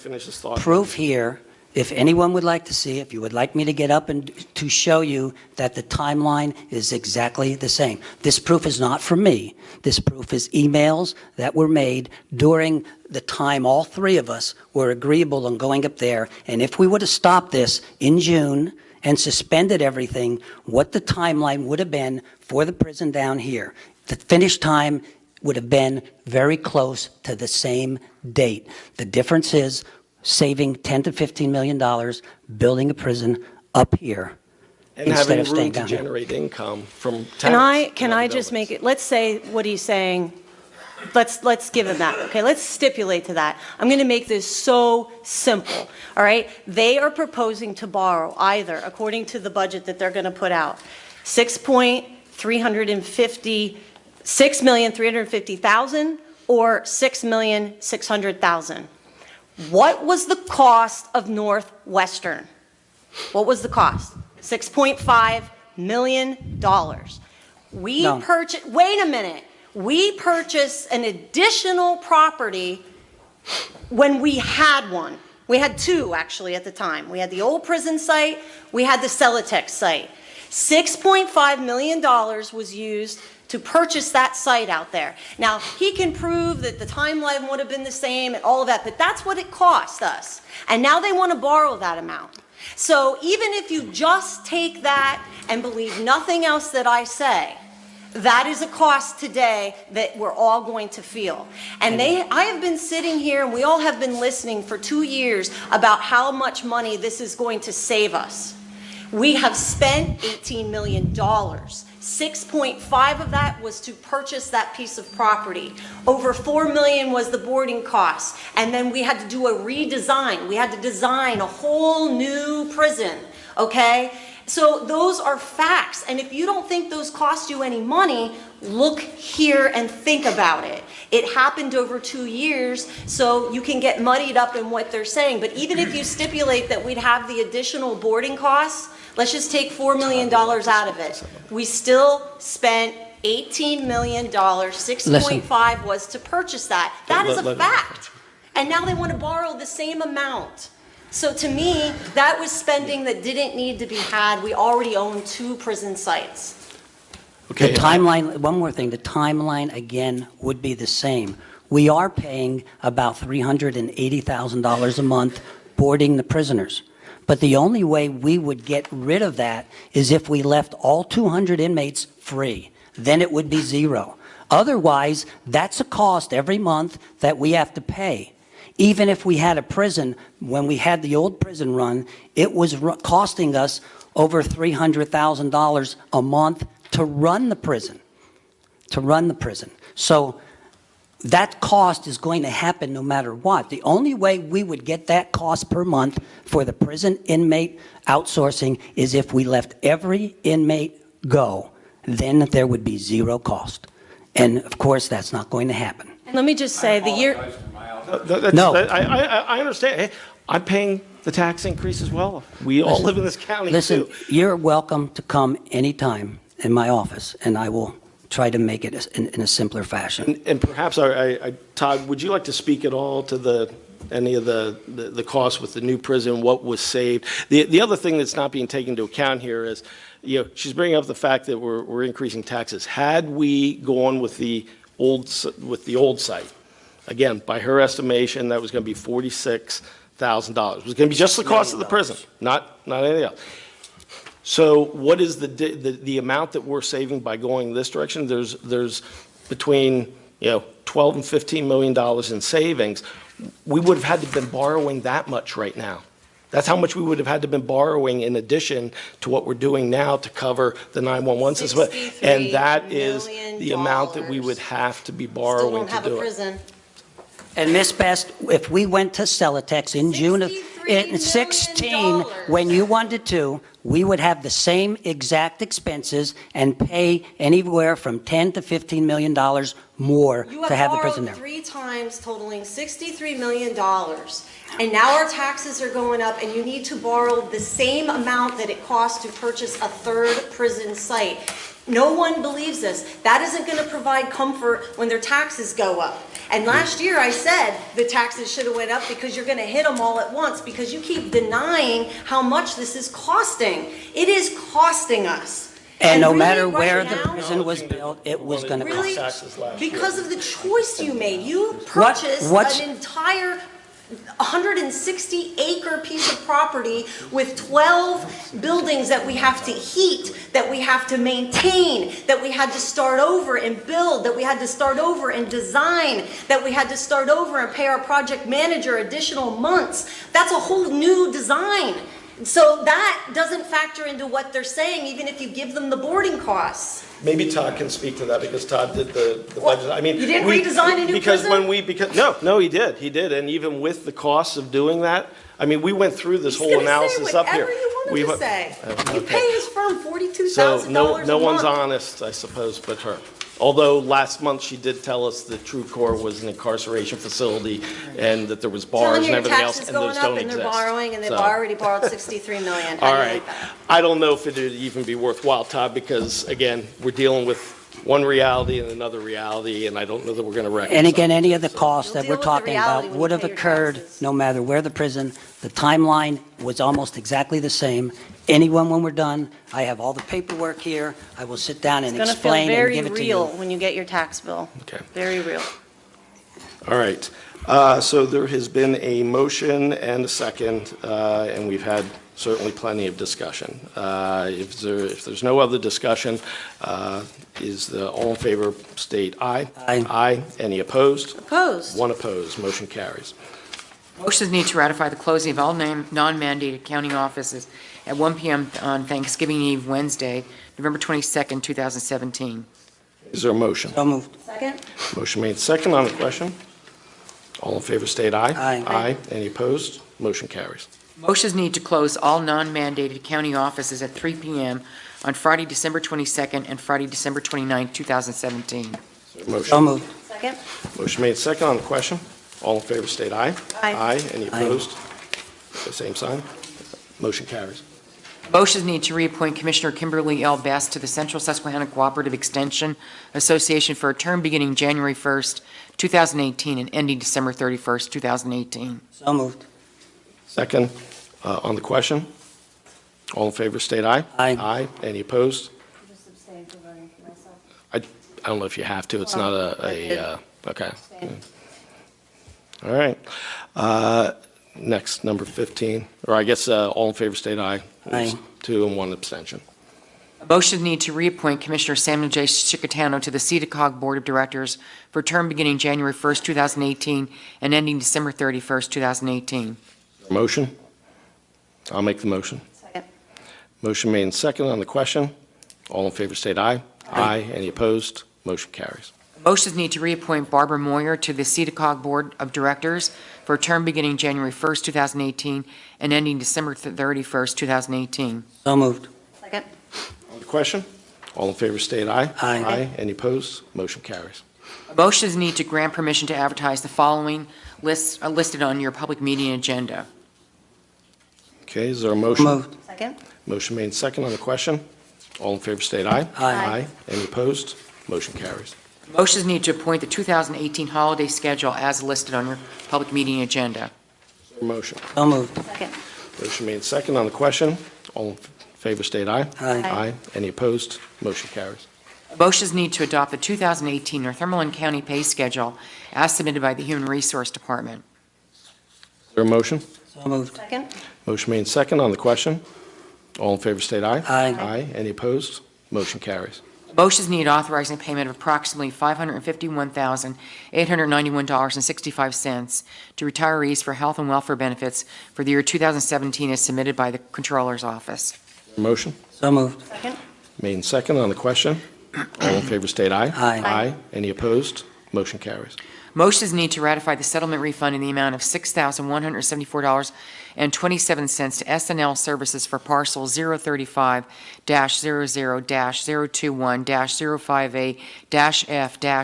Proof here. If anyone would like to see, if you would like me to get up and to show you that the timeline is exactly the same. This proof is not from me. This proof is emails that were made during the time all three of us were agreeable on going up there. And if we would have stopped this in June and suspended everything, what the timeline would have been for the prison down here. The finish time would have been very close to the same date. The difference is saving $10 to $15 million, building a prison up here and instead having of staying room to down here. generate income from tenants. Can I just make it, let's say what he's saying, let's give him that, okay? Let's stipulate to that. I'm going to make this so simple, all right? They are proposing to borrow either, according to the budget that they're going to put out, $6,350,000 or $6,600,000. What was the cost of Northwestern? What was the cost? $6.5 million. Wait a minute. We purchased an additional property when we had one. We had two, actually, at the time. We had the old prison site. We had the Celotex site. $6.5 million was used to purchase that site out there. Now, he can prove that the timeline would have been the same and all of that, but that's what it cost us. And now they want to borrow that amount. So even if you just take that and believe nothing else that I say, that is a cost today that we're all going to feel. And I have been sitting here and we all have been listening for 2 years about how much money this is going to save us. We have spent $18 million. 6.5 of that was to purchase that piece of property. Over $4 million was the boarding costs. And then we had to do a redesign. We had to design a whole new prison, okay? So those are facts, and if you don't think those cost you any money, look here and think about it. It happened over 2 years, so you can get muddied up in what they're saying, but even if you stipulate that we'd have the additional boarding costs, let's just take $4 million out of it. We still spent $18 million, 6.5 was to purchase that. That is a fact. And now they want to borrow the same amount. So to me, that was spending that didn't need to be had. We already own 2 prison sites. The timeline, one more thing, the timeline again would be the same. We are paying about $380,000 a month boarding the prisoners. But the only way we would get rid of that is if we left all 200 inmates free. Then it would be zero. Otherwise, that's a cost every month that we have to pay. Even if we had a prison, when we had the old prison run, it was costing us over $300,000 a month to run the prison. So that cost is going to happen no matter what. The only way we would get that cost per month for the prison inmate outsourcing is if we left every inmate go. Then there would be zero cost. And of course, that's not going to happen. Let me just say, the year... No. I understand. Hey, I'm paying the tax increase as well. We all live in this county, Listen, too. you're welcome to come anytime in my office, and I will try to make it in a simpler fashion. And perhaps, Todd, would you like to speak at all to any of the costs with the new prison, what was saved? The other thing that's not being taken into account here is, she's bringing up the fact that we're increasing taxes. Had we gone with the old site, again, by her estimation, that was going to be $46,000. It was going to be just the cost of the prison, not anything else. So what is the amount that we're saving by going this direction? There's between 12 and $15 million in savings. We would have had to have been borrowing that much right now. That's how much we would have had to have been borrowing in addition to what we're doing now to cover the 911 system. And that is the amount that we would have to be borrowing to do it. And Ms. Best, if we went to Celotex in June of 16, when you wanted to, we would have the same exact expenses and pay anywhere from $10 to $15 million more to have the prison there. You have borrowed 3 times totaling $63 million, and now our taxes are going up, and you need to borrow the same amount that it costs to purchase a 3rd prison site. No one believes this. That isn't going to provide comfort when their taxes go up. And last year I said the taxes should have went up because you're going to hit them all at once because you keep denying how much this is costing. It is costing us. And no really, matter right where now, the prison was built, it was going to really, cost. because of the choice you made. You purchased an entire 160-acre piece of property with 12 buildings that we have to heat, that we have to maintain, that we had to start over and build, that we had to start over and design, that we had to start over and pay our project manager additional months. That's a whole new design. So that doesn't factor into what they're saying, even if you give them the boarding costs. Maybe Todd can speak to that because Todd did the budget. I mean, you didn't redesign a new prison? No, he did, and even with the costs of doing that, I mean, we went through this whole analysis up here. You say. You pay his firm $42,000 So no a one's month. honest, I suppose, but her. Although last month she did tell us that True Core was an incarceration facility and that there was bars and everything else, and those don't exist. And they're borrowing, and they've already borrowed $63 million. All right. I don't know if it would even be worthwhile, Todd, because again, we're dealing with one reality and another reality, and I don't know that we're going to reconcile. And again, any of the costs that You'll we're deal with the talking reality about when would you have pay your occurred taxes. no matter where the prison. The timeline was almost exactly the same. Anyone, when we're done, I have all the paperwork here. I will sit down and It's going to feel explain and very give it to real you. when you get your tax bill. Okay. Very real. All right. So there has been a motion and a second, and we've had certainly plenty of discussion. If there's no other discussion, is all in favor state aye? Aye. Aye. Any opposed? Opposed. One opposed. Motion carries. Motions need to ratify the closing of all non-mandated county offices at 1 p.m. on Thanksgiving Eve, Wednesday, November 22nd, 2017. Is there a motion? So moved. Second? Motion made second on the question. All in favor state aye. Aye. Aye. Any opposed? Motion carries. Motion is needed to close all non-mandated county offices at 3 p.m. on Friday, December 22nd and Friday, December 29th, 2017. Is there a motion? So moved. Second? Motion made second on the question. All in favor state aye. Aye. Any Aye. opposed? The same sign. Motion carries. Motion is needed to reappoint Commissioner Kimberly L. Best to the Central Susquehanna Cooperative Extension Association for a term beginning January 1st, 2018 and ending December 31st, 2018. So moved. Second on the question. All in favor state aye. Aye. Any opposed? Just abstain for voting for myself. I don't know if you have to. It's not I did. okay. Abstain. All right. Next, number 15, or I guess all in favor state aye. There's Aye. 2 and 1 abstention. A motion is needed to reappoint Commissioner Samuel J. Chickatano to the CEDACOG Board of Directors for a term beginning January 1st, 2018 and ending December 31st, 2018. Motion? I'll make the motion. Second? Motion made and second on the question. All in favor state aye. Aye. Any opposed? Motion carries. Motion is needed to reappoint Barbara Moyer to the CEDACOG Board of Directors for a term beginning January 1st, 2018 and ending December 31st, 2018. So moved. Second? On the question? All in favor state aye. Aye. Any opposed? Motion carries. A motion is needed to grant permission to advertise the following lists listed on your public meeting agenda. Okay, is there a motion? Moved. Second? Motion made and second on the question. All in favor state aye. Aye. Any opposed? Motion carries. Motion is needed to appoint the 2018 holiday schedule as listed on your public meeting agenda. Is there a motion? So moved. Second? Motion made and second on the question. All in favor state aye. Aye. Any opposed? Motion carries. A motion is needed to adopt the 2018 Northumberland County pay schedule as submitted by the Human Resource Department. Is there a motion? So moved. Second? Motion made and second on the question. All in favor state aye. Aye. Any opposed? Motion carries. A motion is needed authorizing payment of approximately $551,891.65 to retirees for health and welfare benefits for the year 2017 as submitted by the Controller's Office. Motion So moved. Second? made and second on the question. All in favor state aye. Aye. Any opposed? Motion carries. Motion is needed to ratify the settlement refund in the amount of $6,174.27 to SNL Services for parcel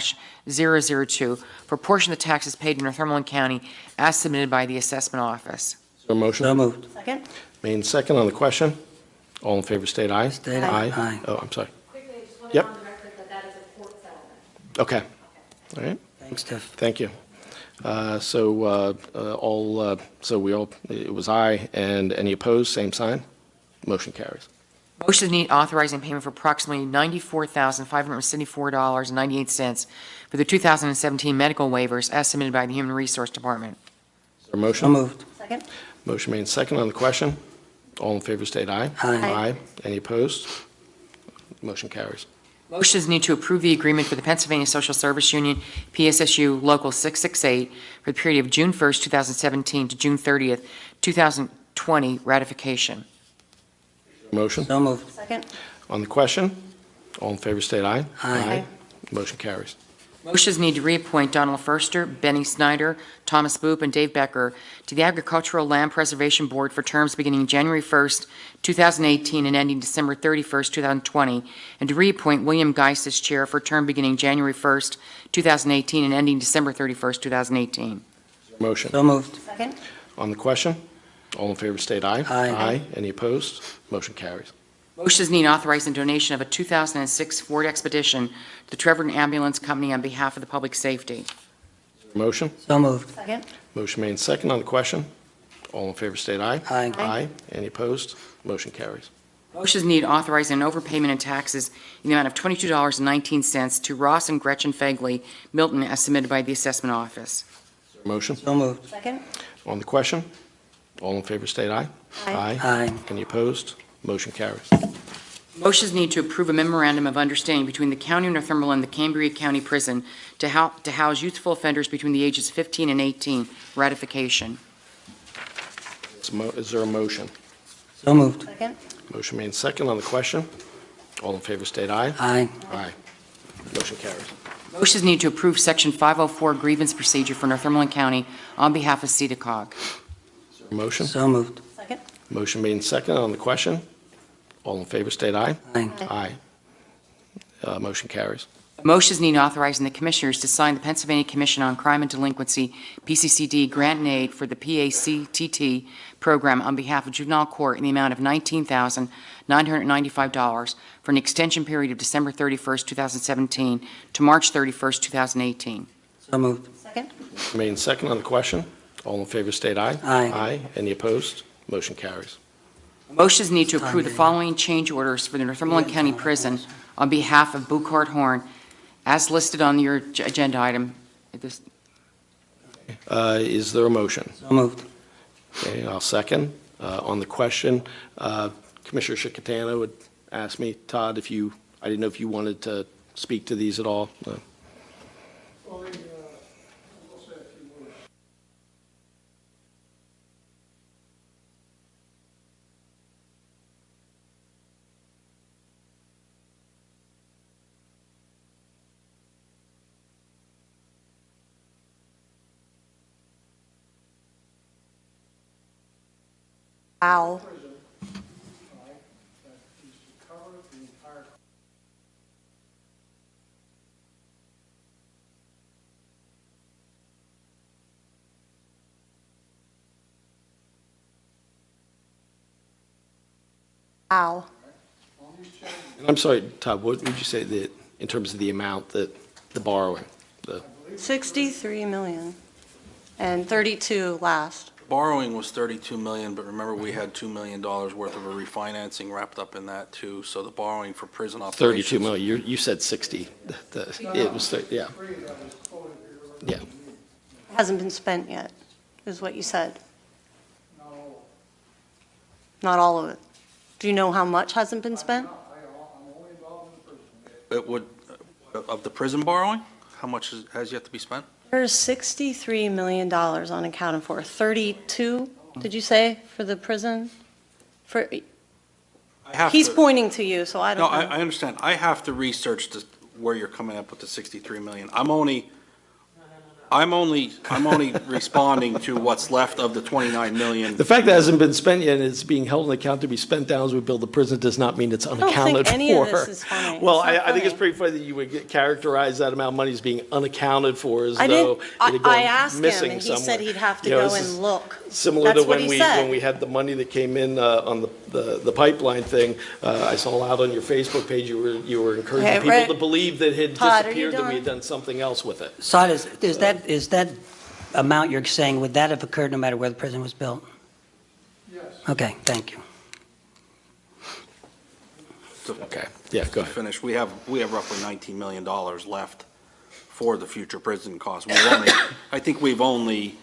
035-00-021-058-F-002 for a portion of the taxes paid in Northumberland County as submitted by the Assessment Office. Is there a motion? So moved. Second? Made and second on the question. All in favor state aye. State aye. Aye. Oh, I'm sorry. Quickly, I just want Yep. it on the record that that is a court settlement. Okay. All right. Thanks, Tiff. Thank you. It was aye, and any opposed, same sign. Motion carries. Motion is needed authorizing payment for approximately $94,574.98 for the 2017 medical waivers as submitted by the Human Resource Department. Is there a motion? So moved. Second? Motion made second on the question. All in favor state aye. Aye. Any opposed? Motion carries. Motion is needed to approve the agreement for the Pennsylvania Social Service Union, PSSU Local 668, for the period of June 1st, 2017 to June 30th, 2020 ratification. Motion So moved. Second? on the question. All in favor state aye. Aye. Motion carries. Motion is needed to reappoint Donald Furster, Benny Snyder, Thomas Boop, and Dave Becker to the Agricultural Land Preservation Board for terms beginning January 1st, 2018 and ending December 31st, 2020, and to reappoint William Geist as chair for a term beginning January 1st, 2018 and ending December 31st, 2018. Motion So moved. Second? on the question. All in favor state aye. Aye. Any opposed? Motion carries. Motion is needed authorizing donation of a 2006 Ford Expedition to the Trevor Ambulance Company on behalf of the public safety. Motion. So moved. Second? Motion made second on the question. All in favor state aye. Aye. Aye. Any opposed? Motion carries. Motion is needed authorizing an overpayment in taxes in the amount of $22.19 to Ross and Gretchen Fagley, Milton, as submitted by the Assessment Office. Motion So moved. Second? on the question. All in favor state aye. Aye. Any opposed? Motion carries. Motion is needed to approve a memorandum of understanding between the County of Northumberland and the Cambria County Prison to house youthful offenders between the ages of 15 and 18. Ratification. Is there a motion? So moved. Second? Motion made second on the question. All in favor state aye. Aye. Aye. Motion carries. Motion is needed to approve Section 504 grievance procedure for Northumberland County on behalf of CEDACOG. Is there a motion? So moved. Second? Motion made and seconded on the question. All in favor, state aye. Aye. Aye. Motion carries. A motion is needed authorizing the Commissioners to sign the Pennsylvania Commission on Crime and Delinquency, PCCD, grant and aid for the PACTT program on behalf of juvenile court in the amount of $19,995 for an extension period of December 31st, 2017 to March 31st, 2018. So moved. Second? Motion made and seconded on the question. All in favor, state aye. Aye. Aye. Any opposed? Motion carries. A motion is needed to approve the following change orders for the Northumberland County Prison on behalf of Buchard Horn, as listed on your agenda item. Is there a motion? So moved. Okay, I'll second. On the question, Commissioner Chickatana would ask me, Todd, I didn't know if you wanted to speak to these at all. Wow. Wow. I'm sorry, Todd, what would you say that, in terms of the amount that the borrowing? 63 million and 32 last. Borrowing was 32 million, but remember, we had $2 million worth of a refinancing wrapped up in that too, so the borrowing for prison operations. 32 million, you said 60. It was, yeah. Yeah. Hasn't been spent yet, is what you said. Not all of it. Do you know how much hasn't been spent? It would, of the prison borrowing, how much has yet to be spent? There's $63 million unaccounted for. 32, did you say, for the prison? For, he's pointing to you, so I No, don't know. I understand. I have to research where you're coming up with the 63 million. I'm only responding to what's left of the 29 million. The fact that it hasn't been spent yet and it's being held in account to be spent down as we build the prison does not mean it's unaccounted for. think any of this is funny. Well, It's not I think it's funny. pretty funny that you would characterize that amount of money as being unaccounted for as I though didn't, it had I gone asked him, missing and he somewhere. said he'd have to You know, go this is and look. Similar to That's what when he said. when we had the money that came in on the pipeline thing. I saw out on your Facebook page, you were encouraging Okay, people Rick- to believe that it had Todd, are you disappeared, that we done? had done something else with it. Sod, is that amount you're saying, would that have occurred no matter where the prison was built? Yes. Okay, thank you. Okay, yeah, go ahead. Finish. We have roughly $19 million left for the future prison costs. I think we've only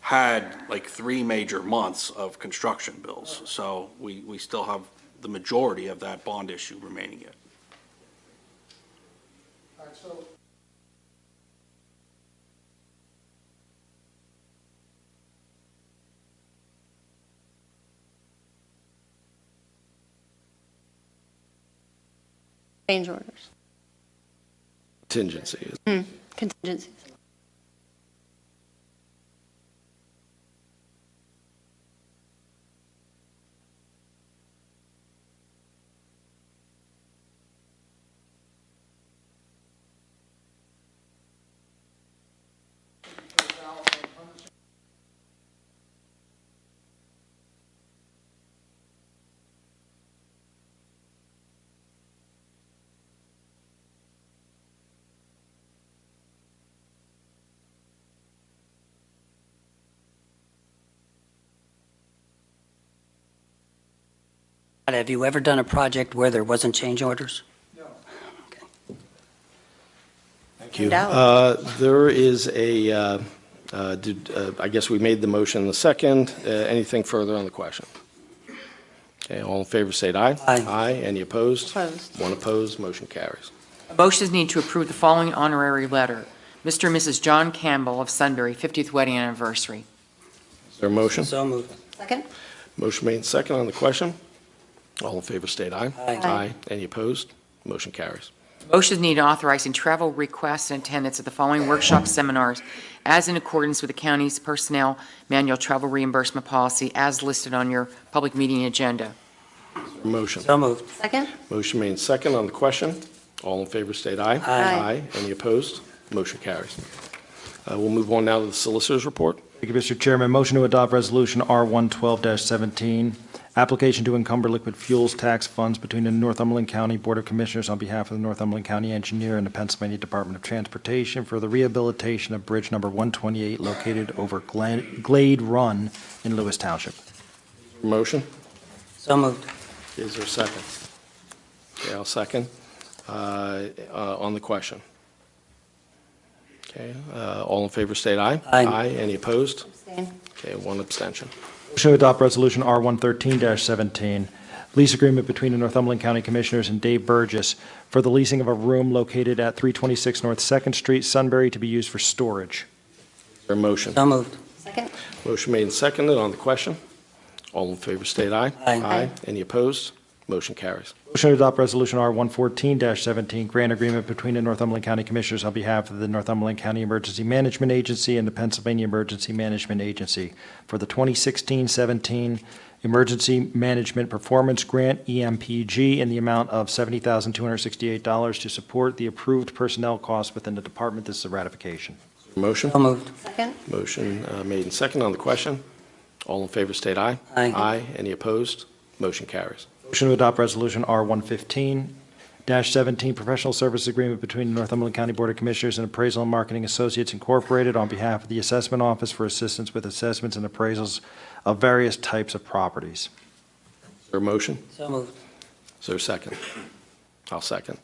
had like 3 major months of construction bills, so we still have the majority of that bond issue remaining yet. All right, so Change orders. Contingency. Contingencies. Have you ever done a project where there wasn't change orders? Thank you. No. There is I guess we made the motion in the second. Anything further on the question? Okay, all in favor, say aye. Aye. Aye. Any opposed? Opposed. One opposed, motion carries. A motion is needed to approve the following honorary letter. Mr. and Mrs. John Campbell of Sunbury, 50th wedding anniversary. Is there a motion? So moved. Second? Motion made and second on the question. All in favor, state aye. Aye. Any opposed? Motion carries. Motion is needed authorizing travel requests and attendance at the following workshop seminars as in accordance with the county's personnel manual travel reimbursement policy as listed on your public meeting agenda. Motion. So moved. Second? Motion made second on the question. All in favor state aye. Aye. Any opposed? Motion carries. We'll move on now to the solicitor's report. Thank you, Mr. Chairman. Motion to adopt Resolution R112-17, application to encumber liquid fuels tax funds between the Northumberland County Board of Commissioners on behalf of the Northumberland County Engineer and the Pennsylvania Department of Transportation for the rehabilitation of Bridge Number 128 located over Glade Run in Lewis Township. Motion. So moved. Is there a second? Okay, I'll second. On the question. Okay, all in favor state aye. Aye. Any opposed? Abstain. Okay, one abstention. Motion to adopt Resolution R113-17, lease agreement between the Northumberland County Commissioners and Dave Burgess for the leasing of a room located at 326 North 2nd Street, Sunbury, to be used for storage. Is there a motion? So moved. Second? Motion made and seconded on the question. All in favor state aye. Aye. Any opposed? Motion carries. Motion to adopt Resolution R114-17, grant agreement between the Northumberland County Commissioners on behalf of the Northumberland County Emergency Management Agency and the Pennsylvania Emergency Management Agency for the 2016-17 Emergency Management Performance Grant, EMPG, in the amount of $70,268 to support the approved personnel costs within the department. This is a ratification. Motion? So moved. Second? Motion made and seconded on the question. All in favor state aye. Aye. Any opposed? Motion carries. Motion to adopt Resolution R115-17, professional service agreement between the Northumberland County Board of Commissioners and Appraisal and Marketing Associates Incorporated on behalf of the Assessment Office for assistance with assessments and appraisals of various types of properties. Is there a motion? So moved. Is there a second? I'll second.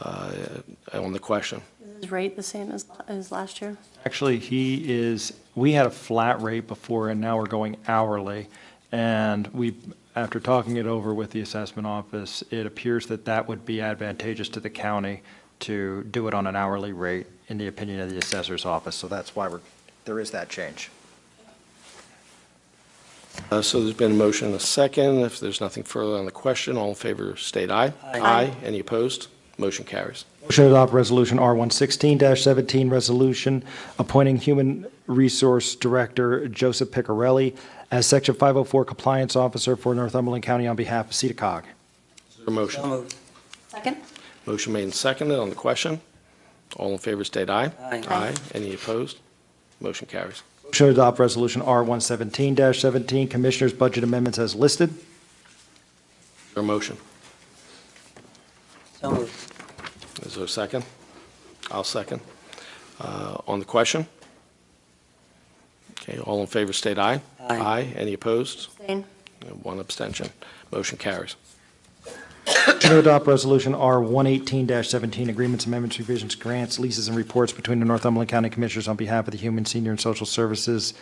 On the question. Is his rate the same as last year? Actually, we had a flat rate before, and now we're going hourly. And after talking it over with the assessment office, it appears that that would be advantageous to the county to do it on an hourly rate, in the opinion of the assessor's office. So that's why there is that change. So there's been a motion and a second. If there's nothing further on the question, all in favor state aye. Aye. Any opposed? Motion carries. Motion to adopt Resolution R116-17, resolution appointing Human Resource Director Joseph Piccarelli as Section 504 Compliance Officer for Northumberland County on behalf of CEDACOG. Is there a motion? So moved. Second? Motion made and seconded on the question. All in favor state aye. Aye. Any opposed? Motion carries. Motion to adopt Resolution R117-17, Commissioners' Budget Amendments as listed. Is there a motion? So moved. Is there a second? I'll second. On the question? Okay, all in favor state aye. Aye. Any opposed? Abstain. One abstention. Motion carries. Motion to adopt Resolution R118-17, Agreements, Amendments, Revisions, Grants, Leases, and Reports between the Northumberland County Commissioners on behalf of the Human, Senior, and Social Services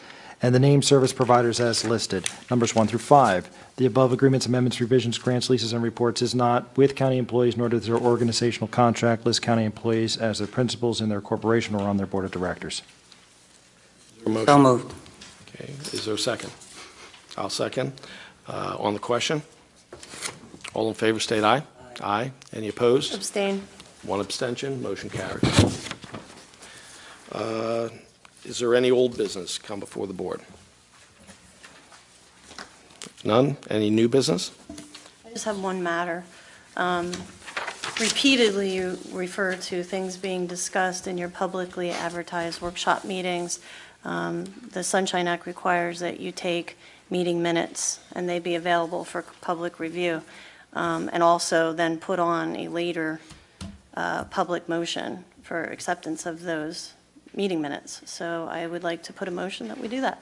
and the named service providers as listed, numbers 1 through 5. The above agreements, amendments, revisions, grants, leases, and reports is not with county employees, nor does their organizational contract list county employees as their principals in their corporation or on their board of directors. Is there a motion? So moved. Okay, is there a second? I'll second. On the question? All in favor state aye. Aye. Any opposed? Abstain. One abstention. Motion carries. Is there any old business come before the board? None? Any new business? I just have one matter. Repeatedly, you refer to things being discussed in your publicly advertised workshop meetings. The Sunshine Act requires that you take meeting minutes and they be available for public review, and also then put on a later public motion for acceptance of those meeting minutes. So I would like to put a motion that we do that.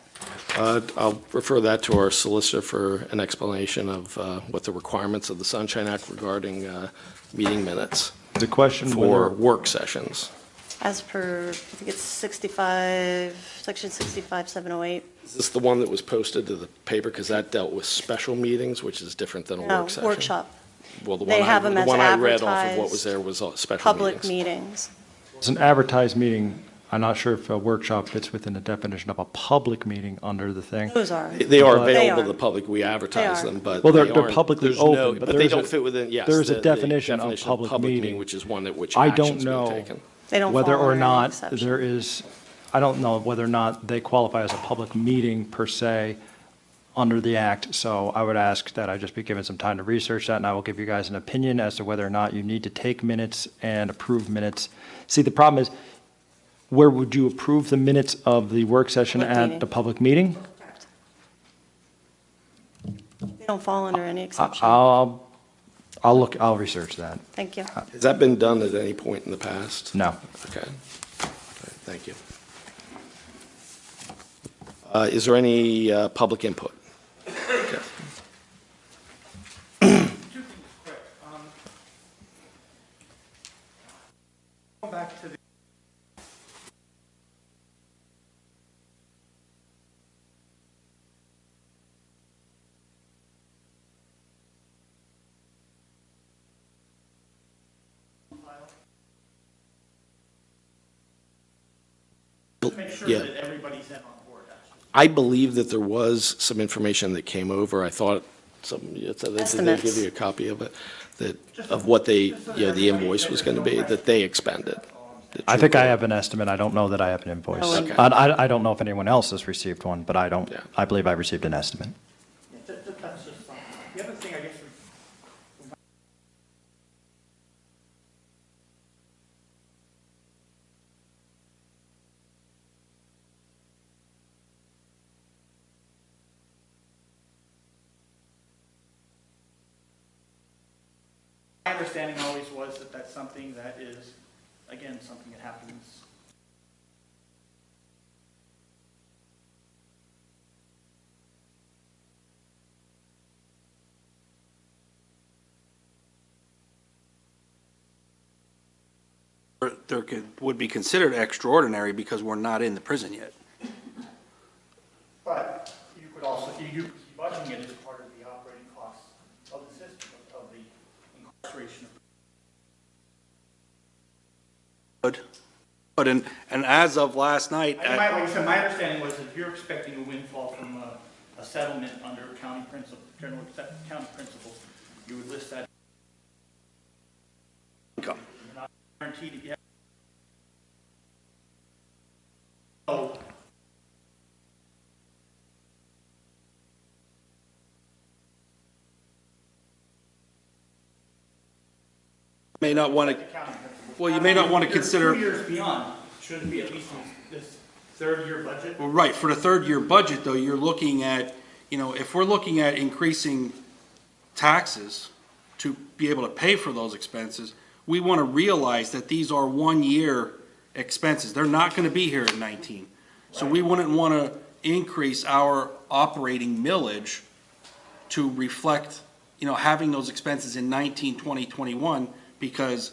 I'll refer that to our solicitor for an explanation of what the requirements of the Sunshine Act regarding meeting minutes The question for whether, work sessions. As per, I think it's 65, section 65708. Is this the one that was posted to the paper? Because that dealt with special meetings, which is different than a No, work session. workshop. Well, the They one have them the as one I read off of what advertised was there was special Public meetings. meetings. it's an advertised meeting I'm not sure if a workshop fits within the definition of a public meeting under the thing. Those are. They are But- available They to are. the public, we advertise They are. them, but Well, they're they aren't- publicly there's no- open, but But they there's don't a- fit within, yes. there's a the definition of definition public meeting. which is one at which I don't actions being know taken. They don't whether fall or under any not exception. there is, I don't know whether or not they qualify as a public meeting per se under the act, so I would ask that I just be given some time to research that, and I will give you guys an opinion as to whether or not you need to take minutes and approve minutes. See, the problem is, where would you approve the minutes of the work session Public at meeting. the public meeting? They don't fall under any exception. I'll research that. Thank you. Has that been done at any point in the past? No. Okay. Thank you. Is there any public input? Okay. Two things quick. Going back to the make sure Yeah. that everybody's in on board. That's just- I believe that there was some information that came over. I thought some, did they Estimates. give you a copy of it? Of what the invoice was going to be, that they expended? I think I have an estimate. I don't know that I have an invoice. Oh, okay. I don't know if anyone else has received one, but I don't. Yeah. I believe I received an estimate. Yeah, that's just something. The other thing, I guess, my understanding always was that that's something that is, again, something that happens. Would be considered extraordinary because we're not in the prison yet. But you could also, you budgeting it as part of the operating costs of the system, of the incarceration. But and as of last night, Like I said, my understanding was if you're expecting a windfall from a settlement under county principle, general county principles, you would list that. income. You're not guaranteed it yet. So, May not want the to, county principles. well, you may not want to You're consider. 2 years beyond, shouldn't be at least in this third-year budget. Well, right, for the third-year budget, though, you're looking at, if we're looking at increasing taxes to be able to pay for those expenses, we want to realize that these are one-year expenses. They're not going to be here in 19. So we wouldn't want to increase our operating millage to reflect, having those expenses in 19, 20, 21, because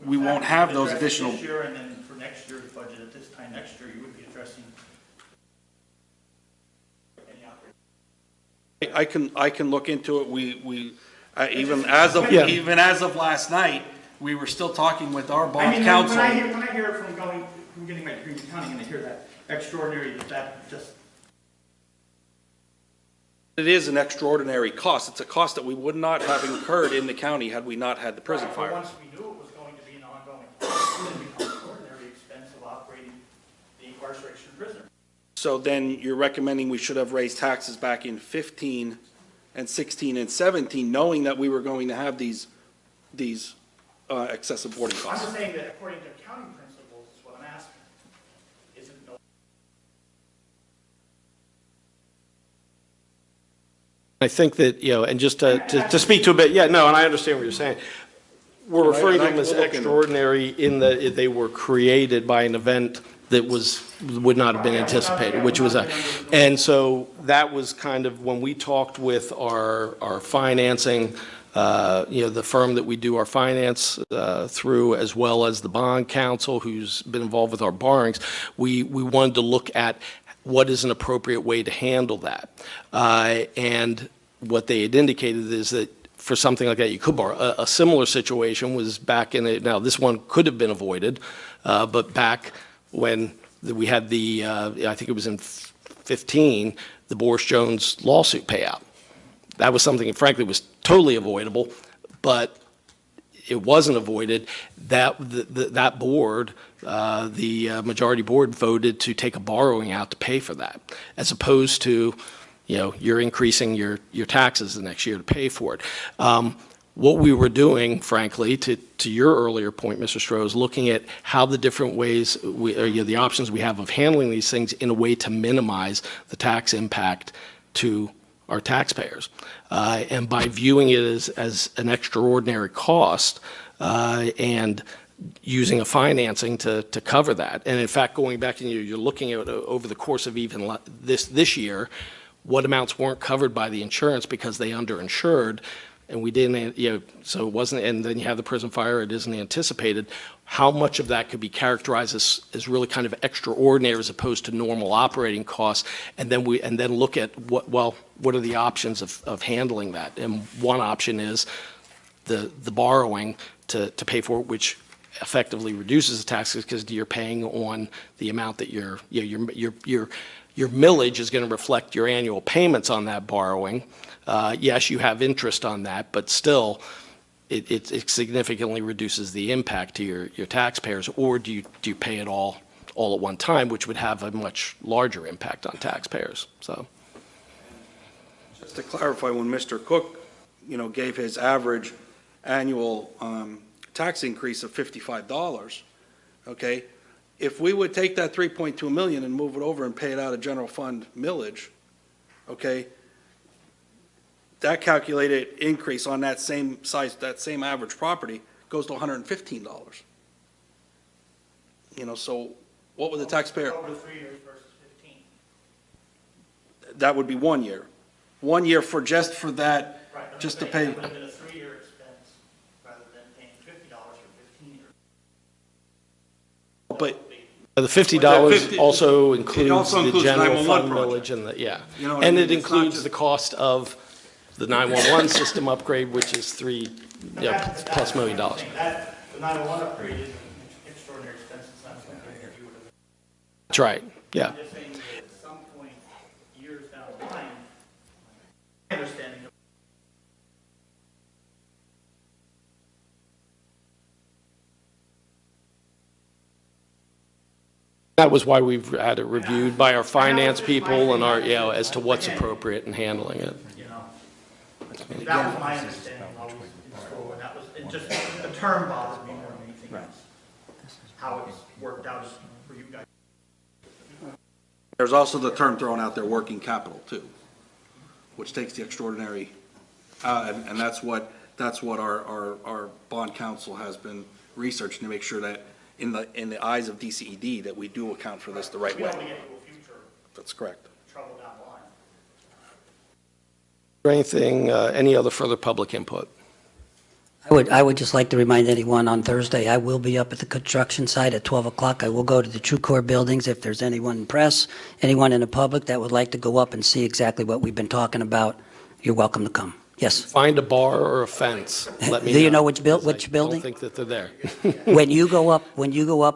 we won't have those Address it additional. This year, and then for next year's budget, at this time next year, you would be addressing any operating. I can look into it. Even as of last night, we were still talking with our I bond mean, counsel. when I hear it from getting my degree in accounting, and I hear that extraordinary, that just, It is an extraordinary cost. It's a cost that we would not have incurred in the county had we not had the prison but fire. once we knew it was going to be an ongoing, cost, it would become extraordinary expense of operating the incarceration of prisoners. So then you're recommending we should have raised taxes back in 15 and 16 and 17, knowing that we were going to have these excessive boarding I'm costs. just saying that according to accounting principles, is what I'm asking. Is it no? I think that, and just to speak to a bit, and I understand what you're saying. We're referring to them as extraordinary in that they were created by an event that would not have been anticipated, which was and so that was kind of when we talked with our financing, the firm that we do our finance through, as well as the bond counsel who's been involved with our borrowings, we wanted to look at what is an appropriate way to handle that. And what they had indicated is that for something like that, you could borrow. A similar situation was back in now this one could have been avoided, but back when we had the, I think it was in 15, the Boris Jones lawsuit payout. That was something, frankly, was totally avoidable, but it wasn't avoided. That board, the majority board voted to take a borrowing out to pay for that, as opposed to, you're increasing your taxes the next year to pay for it. What we were doing, frankly, to your earlier point, Mr. Stroh, is looking at how the different ways, the options we have of handling these things in a way to minimize the tax impact to our taxpayers. And by viewing it as an extraordinary cost and using a financing to cover that. And in fact, going back and you're looking at over the course of even this year, what amounts weren't covered by the insurance because they underinsured, and we didn't, so it wasn't, and then you have the prison fire, it isn't anticipated. How much of that could be characterized as really kind of extraordinary as opposed to normal operating costs, and then look at what are the options of handling that? And one option is the borrowing to pay for it, which effectively reduces the taxes because you're paying on the amount that your millage is going to reflect your annual payments on that borrowing. Yes, you have interest on that, but still, it significantly reduces the impact to your taxpayers. Or do you pay it all at one time, which would have a much larger impact on taxpayers? So, Just to clarify, when Mr. Cook, gave his average annual tax increase of $55, okay, if we would take that 3.2 million and move it over and pay it out of general fund millage, okay, that calculated increase on that same size, that same average property goes to $115. So what would the taxpayer? Over 3 years versus 15. That would be 1 year. 1 year for that, Right, just to pay. It would have been a 3-year expense rather than paying $50 for 15 years. But the $50 also It includes also the includes general 911 fund project. millage and You know what I and mean? it It's not includes just- the cost of the 911 system upgrade, which is plus $1 million. The 911 upgrade is an extraordinary expense. It's not something that you would have. That's right, yeah. I'm just saying that at some point, years down the line, my understanding of That was why we've had it reviewed by our finance people and our, as to what's appropriate in handling it. that was my understanding while I was in school, and that was, it just, the term bothered me more than anything else. How it's worked out for you guys. There's also the term thrown out there, working capital too, which takes the extraordinary, and that's what our bond counsel has been researching to make sure that in the eyes of DCED, that we do account for this the right We don't way. want to get into a future That's correct. trouble down the line. Anything, any other further public input? I would just like to remind anyone on Thursday, I will be up at the construction site at 12 o'clock. I will go to the TrueCore buildings. If there's anyone in press, anyone in the public that would like to go up and see exactly what we've been talking about, you're welcome to come. Yes. Find a bar or a fence, let me know. Do you know which because which I building? don't think that they're there. When you go up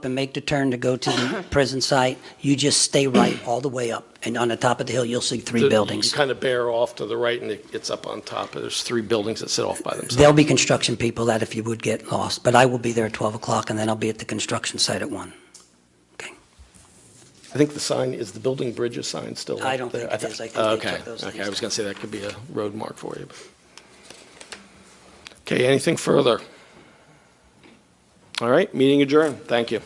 and make the turn to go to the prison site, you just stay right all the way up. And on the top of the hill, you'll see 3 buildings. You kind of bear off to the right and it's up on top. There's 3 buildings that sit off by themselves. There'll be construction people that if you would get lost, but I will be there at 12 o'clock and then I'll be at the construction site at 1. I think the sign, is the building bridges sign still up there? I don't think it is. I think they Okay, took those okay, things I was going to say that could be a road mark for you. Okay, anything further? All right, meeting adjourned. Thank you.